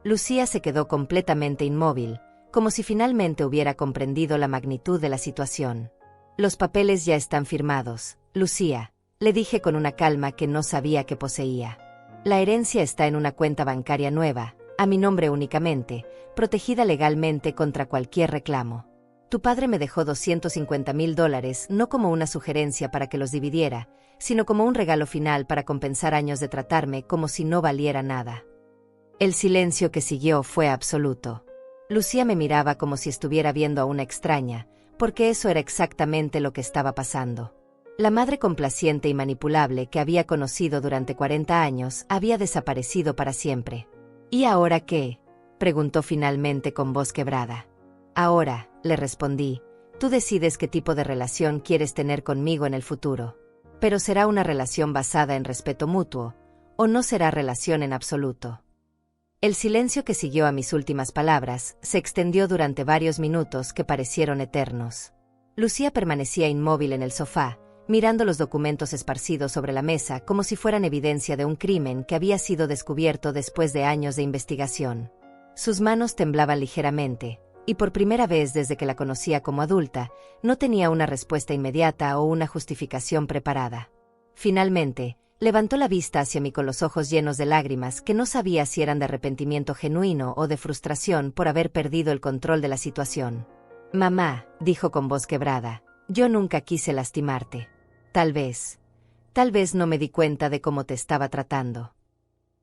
Lucía se quedó completamente inmóvil, como si finalmente hubiera comprendido la magnitud de la situación. Los papeles ya están firmados, Lucía, le dije con una calma que no sabía que poseía. La herencia está en una cuenta bancaria nueva, a mi nombre únicamente, protegida legalmente contra cualquier reclamo. Tu padre me dejó $250,000 no como una sugerencia para que los dividiera, sino como un regalo final para compensar años de tratarme como si no valiera nada. El silencio que siguió fue absoluto. Lucía me miraba como si estuviera viendo a una extraña, porque eso era exactamente lo que estaba pasando. La madre complaciente y manipulable que había conocido durante 40 años había desaparecido para siempre. ¿Y ahora qué?, preguntó finalmente con voz quebrada. Ahora, le respondí, tú decides qué tipo de relación quieres tener conmigo en el futuro. Pero será una relación basada en respeto mutuo, o no será relación en absoluto. El silencio que siguió a mis últimas palabras se extendió durante varios minutos que parecieron eternos. Lucía permanecía inmóvil en el sofá, mirando los documentos esparcidos sobre la mesa como si fueran evidencia de un crimen que había sido descubierto después de años de investigación. Sus manos temblaban ligeramente, y por primera vez desde que la conocía como adulta, no tenía una respuesta inmediata o una justificación preparada. Finalmente, levantó la vista hacia mí con los ojos llenos de lágrimas que no sabía si eran de arrepentimiento genuino o de frustración por haber perdido el control de la situación. Mamá, dijo con voz quebrada, yo nunca quise lastimarte. Tal vez no me di cuenta de cómo te estaba tratando.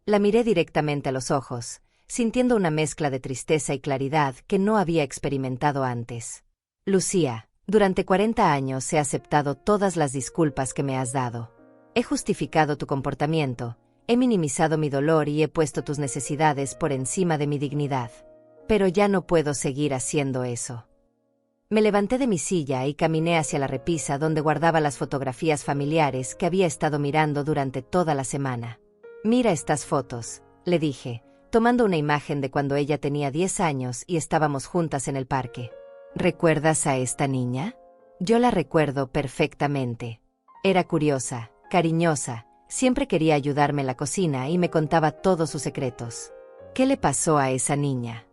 La miré directamente a los ojos, sintiendo una mezcla de tristeza y claridad que no había experimentado antes. Lucía, durante 40 años he aceptado todas las disculpas que me has dado. He justificado tu comportamiento, he minimizado mi dolor y he puesto tus necesidades por encima de mi dignidad. Pero ya no puedo seguir haciendo eso. Me levanté de mi silla y caminé hacia la repisa donde guardaba las fotografías familiares que había estado mirando durante toda la semana. Mira estas fotos, le dije, tomando una imagen de cuando ella tenía 10 años y estábamos juntas en el parque. ¿Recuerdas a esta niña? Yo la recuerdo perfectamente. Era curiosa, cariñosa, siempre quería ayudarme en la cocina y me contaba todos sus secretos. ¿Qué le pasó a esa niña?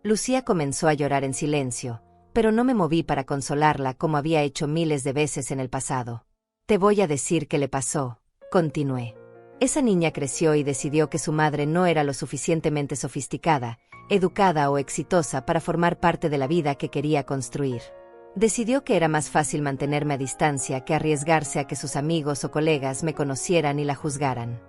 Lucía comenzó a llorar en silencio, pero no me moví para consolarla como había hecho miles de veces en el pasado. Te voy a decir qué le pasó, continué. Esa niña creció y decidió que su madre no era lo suficientemente sofisticada, educada o exitosa para formar parte de la vida que quería construir. Decidió que era más fácil mantenerme a distancia que arriesgarse a que sus amigos o colegas me conocieran y la juzgaran.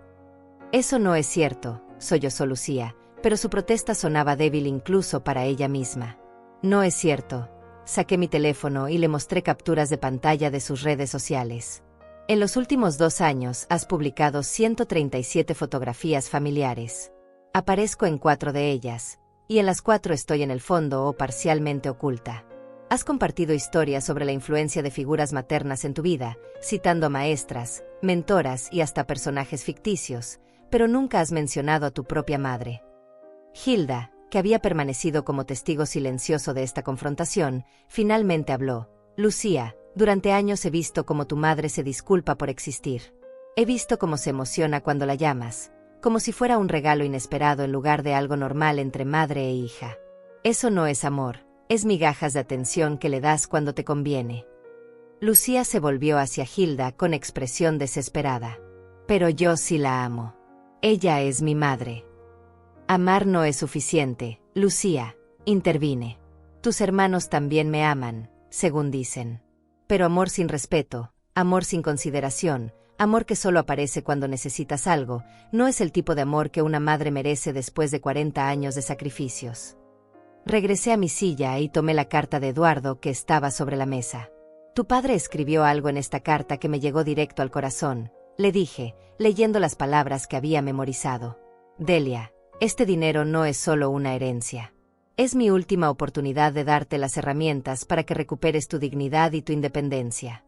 Eso no es cierto, sollozó Lucía, pero su protesta sonaba débil incluso para ella misma. No es cierto. Saqué mi teléfono y le mostré capturas de pantalla de sus redes sociales. En los últimos 2 años has publicado 137 fotografías familiares. Aparezco en 4 de ellas, y en las 4 estoy en el fondo o parcialmente oculta. Has compartido historias sobre la influencia de figuras maternas en tu vida, citando a maestras, mentoras y hasta personajes ficticios, pero nunca has mencionado a tu propia madre. Hilda, que había permanecido como testigo silencioso de esta confrontación, finalmente habló. Lucía, durante años he visto cómo tu madre se disculpa por existir. He visto cómo se emociona cuando la llamas, como si fuera un regalo inesperado en lugar de algo normal entre madre e hija. Eso no es amor, es migajas de atención que le das cuando te conviene. Lucía se volvió hacia Hilda con expresión desesperada. Pero yo sí la amo. Ella es mi madre. Amar no es suficiente, Lucía, intervine. Tus hermanos también me aman, según dicen. Pero amor sin respeto, amor sin consideración, amor que solo aparece cuando necesitas algo, no es el tipo de amor que una madre merece después de 40 años de sacrificios. Regresé a mi silla y tomé la carta de Eduardo que estaba sobre la mesa. Tu padre escribió algo en esta carta que me llegó directo al corazón, le dije, leyendo las palabras que había memorizado. Delia, este dinero no es solo una herencia. Es mi última oportunidad de darte las herramientas para que recuperes tu dignidad y tu independencia.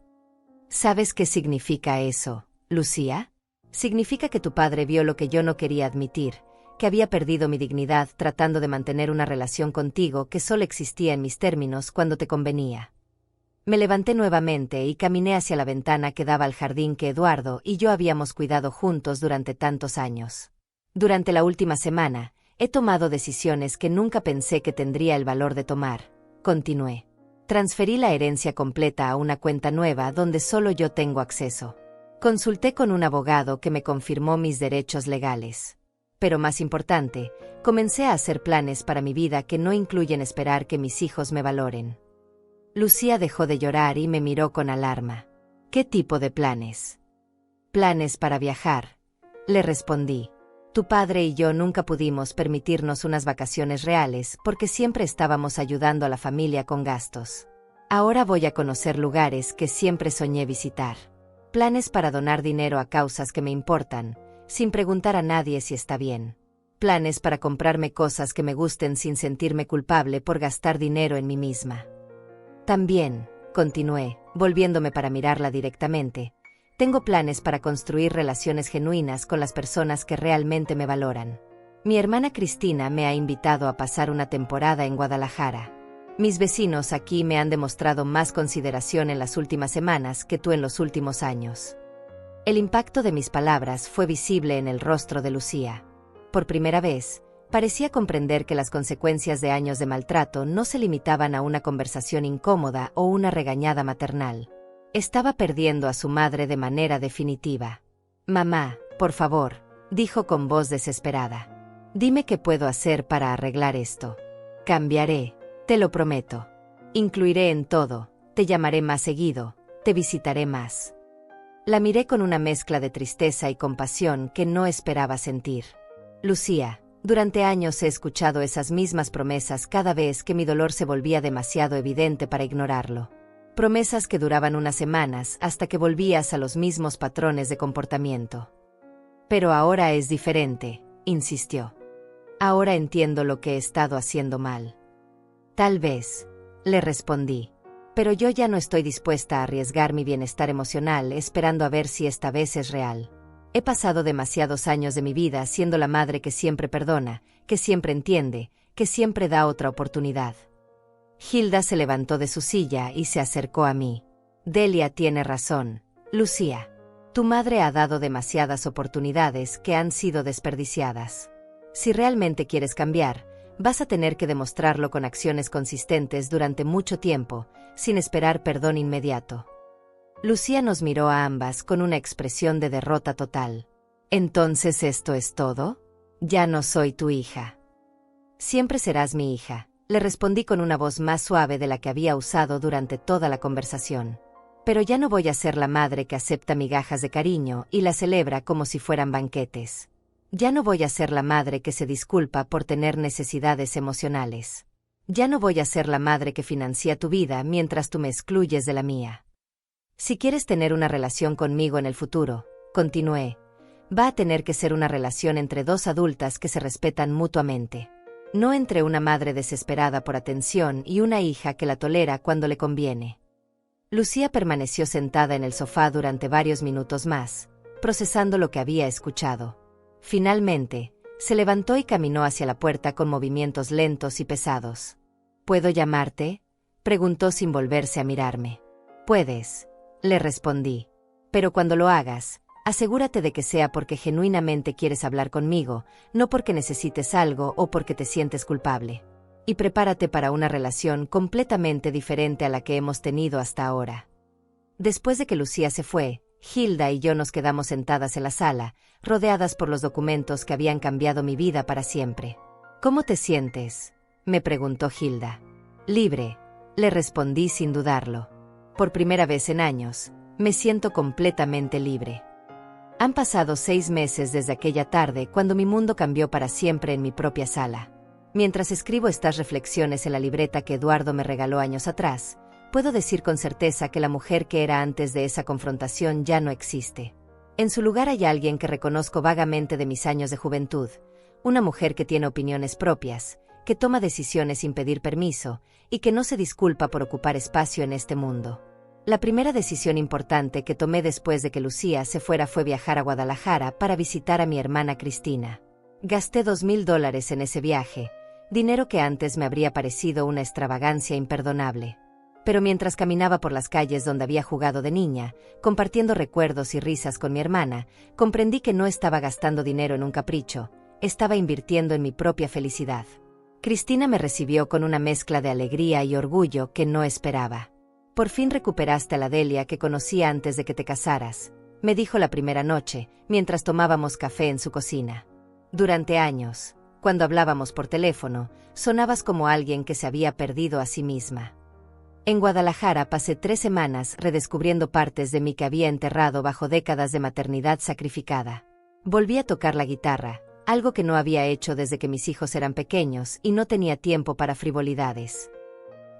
¿Sabes qué significa eso, Lucía? Significa que tu padre vio lo que yo no quería admitir, que había perdido mi dignidad tratando de mantener una relación contigo que solo existía en mis términos cuando te convenía. Me levanté nuevamente y caminé hacia la ventana que daba al jardín que Eduardo y yo habíamos cuidado juntos durante tantos años. Durante la última semana, he tomado decisiones que nunca pensé que tendría el valor de tomar, continué. Transferí la herencia completa a una cuenta nueva donde solo yo tengo acceso. Consulté con un abogado que me confirmó mis derechos legales. Pero más importante, comencé a hacer planes para mi vida que no incluyen esperar que mis hijos me valoren. Lucía dejó de llorar y me miró con alarma. ¿Qué tipo de planes? Planes para viajar, le respondí. Tu padre y yo nunca pudimos permitirnos unas vacaciones reales porque siempre estábamos ayudando a la familia con gastos. Ahora voy a conocer lugares que siempre soñé visitar. Planes para donar dinero a causas que me importan, sin preguntar a nadie si está bien. Planes para comprarme cosas que me gusten sin sentirme culpable por gastar dinero en mí misma. También, continué, volviéndome para mirarla directamente, tengo planes para construir relaciones genuinas con las personas que realmente me valoran. Mi hermana Cristina me ha invitado a pasar una temporada en Guadalajara. Mis vecinos aquí me han demostrado más consideración en las últimas semanas que tú en los últimos años. El impacto de mis palabras fue visible en el rostro de Lucía. Por primera vez, parecía comprender que las consecuencias de años de maltrato no se limitaban a una conversación incómoda o una regañada maternal. Estaba perdiendo a su madre de manera definitiva. Mamá, por favor, dijo con voz desesperada. Dime qué puedo hacer para arreglar esto. Cambiaré, te lo prometo. Incluiré en todo, te llamaré más seguido, te visitaré más. La miré con una mezcla de tristeza y compasión que no esperaba sentir. Lucía, durante años he escuchado esas mismas promesas cada vez que mi dolor se volvía demasiado evidente para ignorarlo. Promesas que duraban unas semanas hasta que volvías a los mismos patrones de comportamiento. Pero ahora es diferente, insistió. Ahora entiendo lo que he estado haciendo mal. Tal vez, le respondí. Pero yo ya no estoy dispuesta a arriesgar mi bienestar emocional esperando a ver si esta vez es real. He pasado demasiados años de mi vida siendo la madre que siempre perdona, que siempre entiende, que siempre da otra oportunidad. Hilda se levantó de su silla y se acercó a mí. Delia tiene razón, Lucía. Tu madre ha dado demasiadas oportunidades que han sido desperdiciadas. Si realmente quieres cambiar, vas a tener que demostrarlo con acciones consistentes durante mucho tiempo, sin esperar perdón inmediato. Lucía nos miró a ambas con una expresión de derrota total. ¿Entonces esto es todo? Ya no soy tu hija. Siempre serás mi hija, le respondí con una voz más suave de la que había usado durante toda la conversación. Pero ya no voy a ser la madre que acepta migajas de cariño y las celebra como si fueran banquetes. Ya no voy a ser la madre que se disculpa por tener necesidades emocionales. Ya no voy a ser la madre que financia tu vida mientras tú me excluyes de la mía. Si quieres tener una relación conmigo en el futuro, continué, va a tener que ser una relación entre dos adultas que se respetan mutuamente. No entre una madre desesperada por atención y una hija que la tolera cuando le conviene. Lucía permaneció sentada en el sofá durante varios minutos más, procesando lo que había escuchado. Finalmente, se levantó y caminó hacia la puerta con movimientos lentos y pesados. ¿Puedo llamarte?, preguntó sin volverse a mirarme. Puedes, le respondí. Pero cuando lo hagas, asegúrate de que sea porque genuinamente quieres hablar conmigo, no porque necesites algo o porque te sientes culpable. Y prepárate para una relación completamente diferente a la que hemos tenido hasta ahora. Después de que Lucía se fue, Hilda y yo nos quedamos sentadas en la sala, rodeadas por los documentos que habían cambiado mi vida para siempre. ¿Cómo te sientes?, me preguntó Hilda. Libre, le respondí sin dudarlo. Por primera vez en años, me siento completamente libre. Han pasado 6 meses desde aquella tarde cuando mi mundo cambió para siempre en mi propia sala. Mientras escribo estas reflexiones en la libreta que Eduardo me regaló años atrás, puedo decir con certeza que la mujer que era antes de esa confrontación ya no existe. En su lugar hay alguien que reconozco vagamente de mis años de juventud, una mujer que tiene opiniones propias, que toma decisiones sin pedir permiso, y que no se disculpa por ocupar espacio en este mundo. La primera decisión importante que tomé después de que Lucía se fuera fue viajar a Guadalajara para visitar a mi hermana Cristina. Gasté $2,000 en ese viaje, dinero que antes me habría parecido una extravagancia imperdonable. Pero mientras caminaba por las calles donde había jugado de niña, compartiendo recuerdos y risas con mi hermana, comprendí que no estaba gastando dinero en un capricho, estaba invirtiendo en mi propia felicidad. Cristina me recibió con una mezcla de alegría y orgullo que no esperaba. «Por fin recuperaste a la Delia que conocía antes de que te casaras», me dijo la primera noche, mientras tomábamos café en su cocina. Durante años, cuando hablábamos por teléfono, sonabas como alguien que se había perdido a sí misma. En Guadalajara pasé 3 semanas redescubriendo partes de mí que había enterrado bajo décadas de maternidad sacrificada. Volví a tocar la guitarra, algo que no había hecho desde que mis hijos eran pequeños y no tenía tiempo para frivolidades.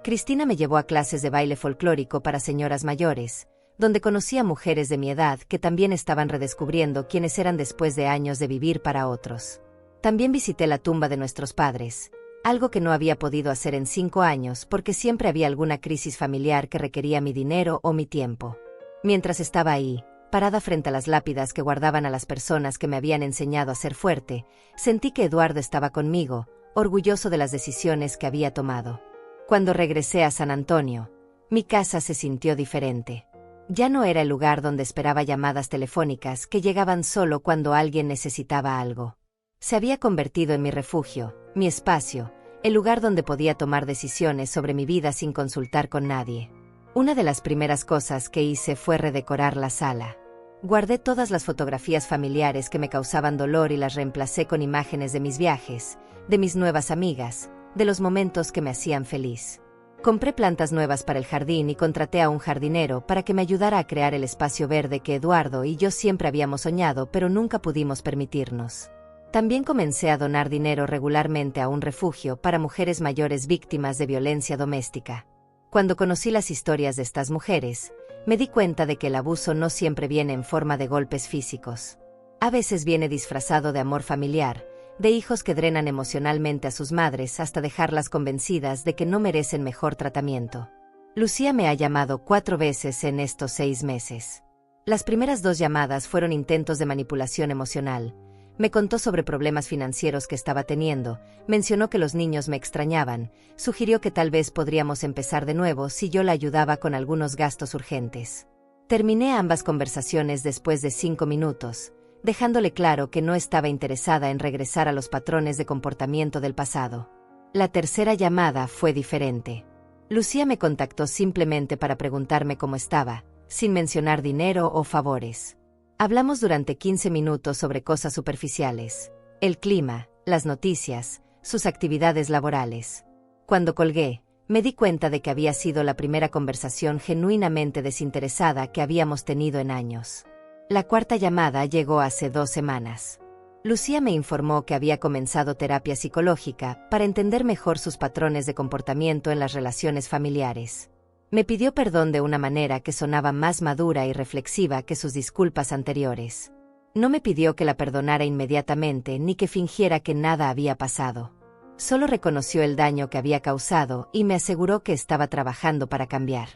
Cristina me llevó a clases de baile folclórico para señoras mayores, donde conocí a mujeres de mi edad que también estaban redescubriendo quiénes eran después de años de vivir para otros. También visité la tumba de nuestros padres, algo que no había podido hacer en 5 años porque siempre había alguna crisis familiar que requería mi dinero o mi tiempo. Mientras estaba ahí, parada frente a las lápidas que guardaban a las personas que me habían enseñado a ser fuerte, sentí que Eduardo estaba conmigo, orgulloso de las decisiones que había tomado. Cuando regresé a San Antonio, mi casa se sintió diferente. Ya no era el lugar donde esperaba llamadas telefónicas que llegaban solo cuando alguien necesitaba algo. Se había convertido en mi refugio, mi espacio, el lugar donde podía tomar decisiones sobre mi vida sin consultar con nadie. Una de las primeras cosas que hice fue redecorar la sala. Guardé todas las fotografías familiares que me causaban dolor y las reemplacé con imágenes de mis viajes, de mis nuevas amigas, de los momentos que me hacían feliz. Compré plantas nuevas para el jardín y contraté a un jardinero para que me ayudara a crear el espacio verde que Eduardo y yo siempre habíamos soñado pero nunca pudimos permitirnos. También comencé a donar dinero regularmente a un refugio para mujeres mayores víctimas de violencia doméstica. Cuando conocí las historias de estas mujeres, me di cuenta de que el abuso no siempre viene en forma de golpes físicos. A veces viene disfrazado de amor familiar, de hijos que drenan emocionalmente a sus madres hasta dejarlas convencidas de que no merecen mejor tratamiento. Lucía me ha llamado 4 veces en estos 6 meses. Las primeras 2 llamadas fueron intentos de manipulación emocional. Me contó sobre problemas financieros que estaba teniendo, mencionó que los niños me extrañaban, sugirió que tal vez podríamos empezar de nuevo si yo la ayudaba con algunos gastos urgentes. Terminé ambas conversaciones después de 5 minutos, dejándole claro que no estaba interesada en regresar a los patrones de comportamiento del pasado. La tercera llamada fue diferente. Lucía me contactó simplemente para preguntarme cómo estaba, sin mencionar dinero o favores. Hablamos durante 15 minutos sobre cosas superficiales, el clima, las noticias, sus actividades laborales. Cuando colgué, me di cuenta de que había sido la primera conversación genuinamente desinteresada que habíamos tenido en años. La cuarta llamada llegó hace 2 semanas. Lucía me informó que había comenzado terapia psicológica para entender mejor sus patrones de comportamiento en las relaciones familiares. Me pidió perdón de una manera que sonaba más madura y reflexiva que sus disculpas anteriores. No me pidió que la perdonara inmediatamente ni que fingiera que nada había pasado. Solo reconoció el daño que había causado y me aseguró que estaba trabajando para cambiar.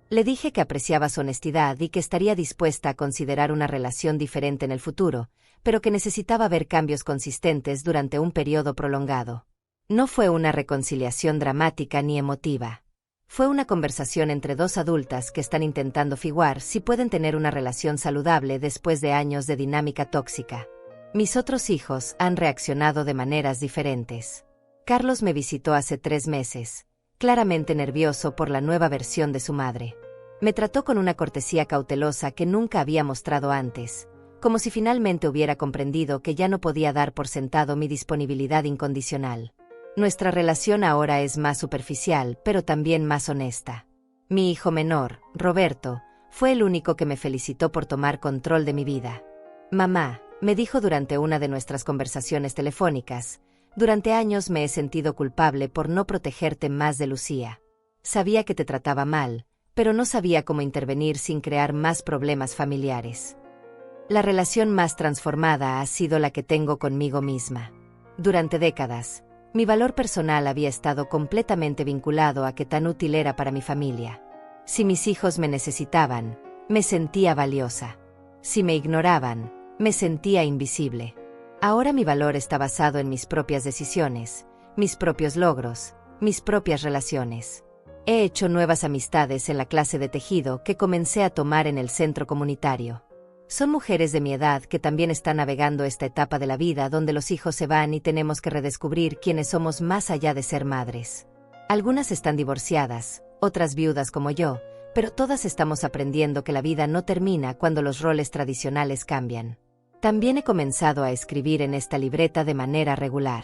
Le dije que apreciaba su honestidad y que estaría dispuesta a considerar una relación diferente en el futuro, pero que necesitaba ver cambios consistentes durante un periodo prolongado. No fue una reconciliación dramática ni emotiva. Fue una conversación entre dos adultas que están intentando figurar si pueden tener una relación saludable después de años de dinámica tóxica. Mis otros hijos han reaccionado de maneras diferentes. Carlos me visitó hace 3 meses, claramente nervioso por la nueva versión de su madre. Me trató con una cortesía cautelosa que nunca había mostrado antes, como si finalmente hubiera comprendido que ya no podía dar por sentado mi disponibilidad incondicional. Nuestra relación ahora es más superficial, pero también más honesta. Mi hijo menor, Roberto, fue el único que me felicitó por tomar control de mi vida. Mamá, me dijo durante una de nuestras conversaciones telefónicas, durante años me he sentido culpable por no protegerte más de Lucía. Sabía que te trataba mal, pero no sabía cómo intervenir sin crear más problemas familiares. La relación más transformada ha sido la que tengo conmigo misma. Durante décadas, mi valor personal había estado completamente vinculado a qué tan útil era para mi familia. Si mis hijos me necesitaban, me sentía valiosa. Si me ignoraban, me sentía invisible. Ahora mi valor está basado en mis propias decisiones, mis propios logros, mis propias relaciones. He hecho nuevas amistades en la clase de tejido que comencé a tomar en el centro comunitario. Son mujeres de mi edad que también están navegando esta etapa de la vida donde los hijos se van y tenemos que redescubrir quiénes somos más allá de ser madres. Algunas están divorciadas, otras viudas como yo, pero todas estamos aprendiendo que la vida no termina cuando los roles tradicionales cambian. También he comenzado a escribir en esta libreta de manera regular.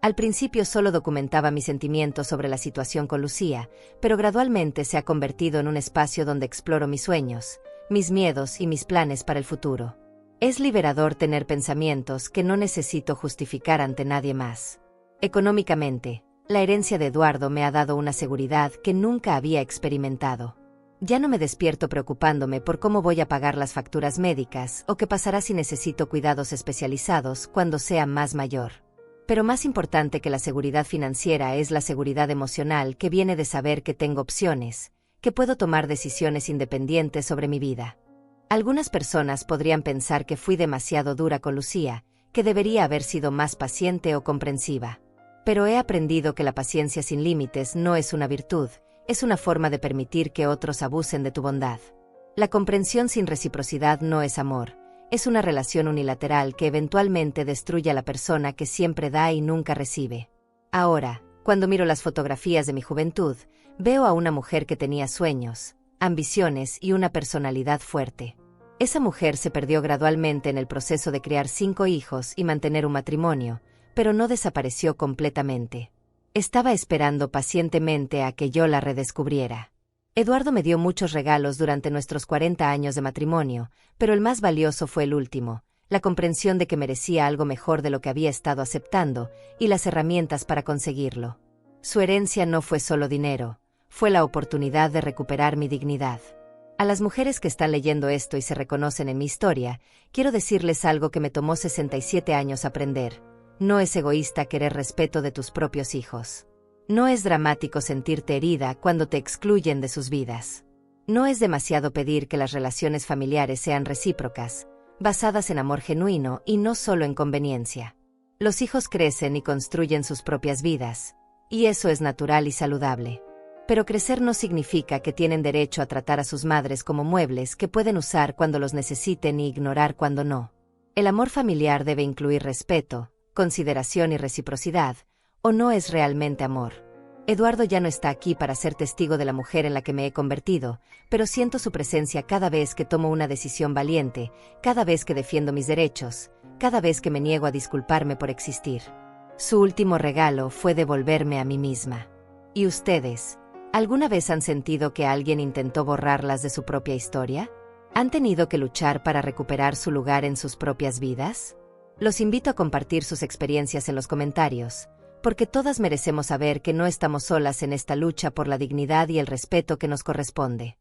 Al principio solo documentaba mis sentimientos sobre la situación con Lucía, pero gradualmente se ha convertido en un espacio donde exploro mis sueños, mis miedos y mis planes para el futuro. Es liberador tener pensamientos que no necesito justificar ante nadie más. Económicamente, la herencia de Eduardo me ha dado una seguridad que nunca había experimentado. Ya no me despierto preocupándome por cómo voy a pagar las facturas médicas o qué pasará si necesito cuidados especializados cuando sea más mayor. Pero más importante que la seguridad financiera es la seguridad emocional que viene de saber que tengo opciones, que puedo tomar decisiones independientes sobre mi vida. Algunas personas podrían pensar que fui demasiado dura con Lucía, que debería haber sido más paciente o comprensiva. Pero he aprendido que la paciencia sin límites no es una virtud, es una forma de permitir que otros abusen de tu bondad. La comprensión sin reciprocidad no es amor, es una relación unilateral que eventualmente destruye a la persona que siempre da y nunca recibe. Ahora, cuando miro las fotografías de mi juventud, veo a una mujer que tenía sueños, ambiciones y una personalidad fuerte. Esa mujer se perdió gradualmente en el proceso de criar 5 hijos y mantener un matrimonio, pero no desapareció completamente. Estaba esperando pacientemente a que yo la redescubriera. Eduardo me dio muchos regalos durante nuestros 40 años de matrimonio, pero el más valioso fue el último, la comprensión de que merecía algo mejor de lo que había estado aceptando y las herramientas para conseguirlo. Su herencia no fue solo dinero, fue la oportunidad de recuperar mi dignidad. A las mujeres que están leyendo esto y se reconocen en mi historia, quiero decirles algo que me tomó 67 años aprender. No es egoísta querer respeto de tus propios hijos. No es dramático sentirte herida cuando te excluyen de sus vidas. No es demasiado pedir que las relaciones familiares sean recíprocas, basadas en amor genuino y no solo en conveniencia. Los hijos crecen y construyen sus propias vidas, y eso es natural y saludable. Pero crecer no significa que tienen derecho a tratar a sus madres como muebles que pueden usar cuando los necesiten y ignorar cuando no. El amor familiar debe incluir respeto, consideración y reciprocidad, ¿o no es realmente amor? Eduardo ya no está aquí para ser testigo de la mujer en la que me he convertido, pero siento su presencia cada vez que tomo una decisión valiente, cada vez que defiendo mis derechos, cada vez que me niego a disculparme por existir. Su último regalo fue devolverme a mí misma. ¿Y ustedes? ¿Alguna vez han sentido que alguien intentó borrarlas de su propia historia? ¿Han tenido que luchar para recuperar su lugar en sus propias vidas? Los invito a compartir sus experiencias en los comentarios, porque todas merecemos saber que no estamos solas en esta lucha por la dignidad y el respeto que nos corresponde.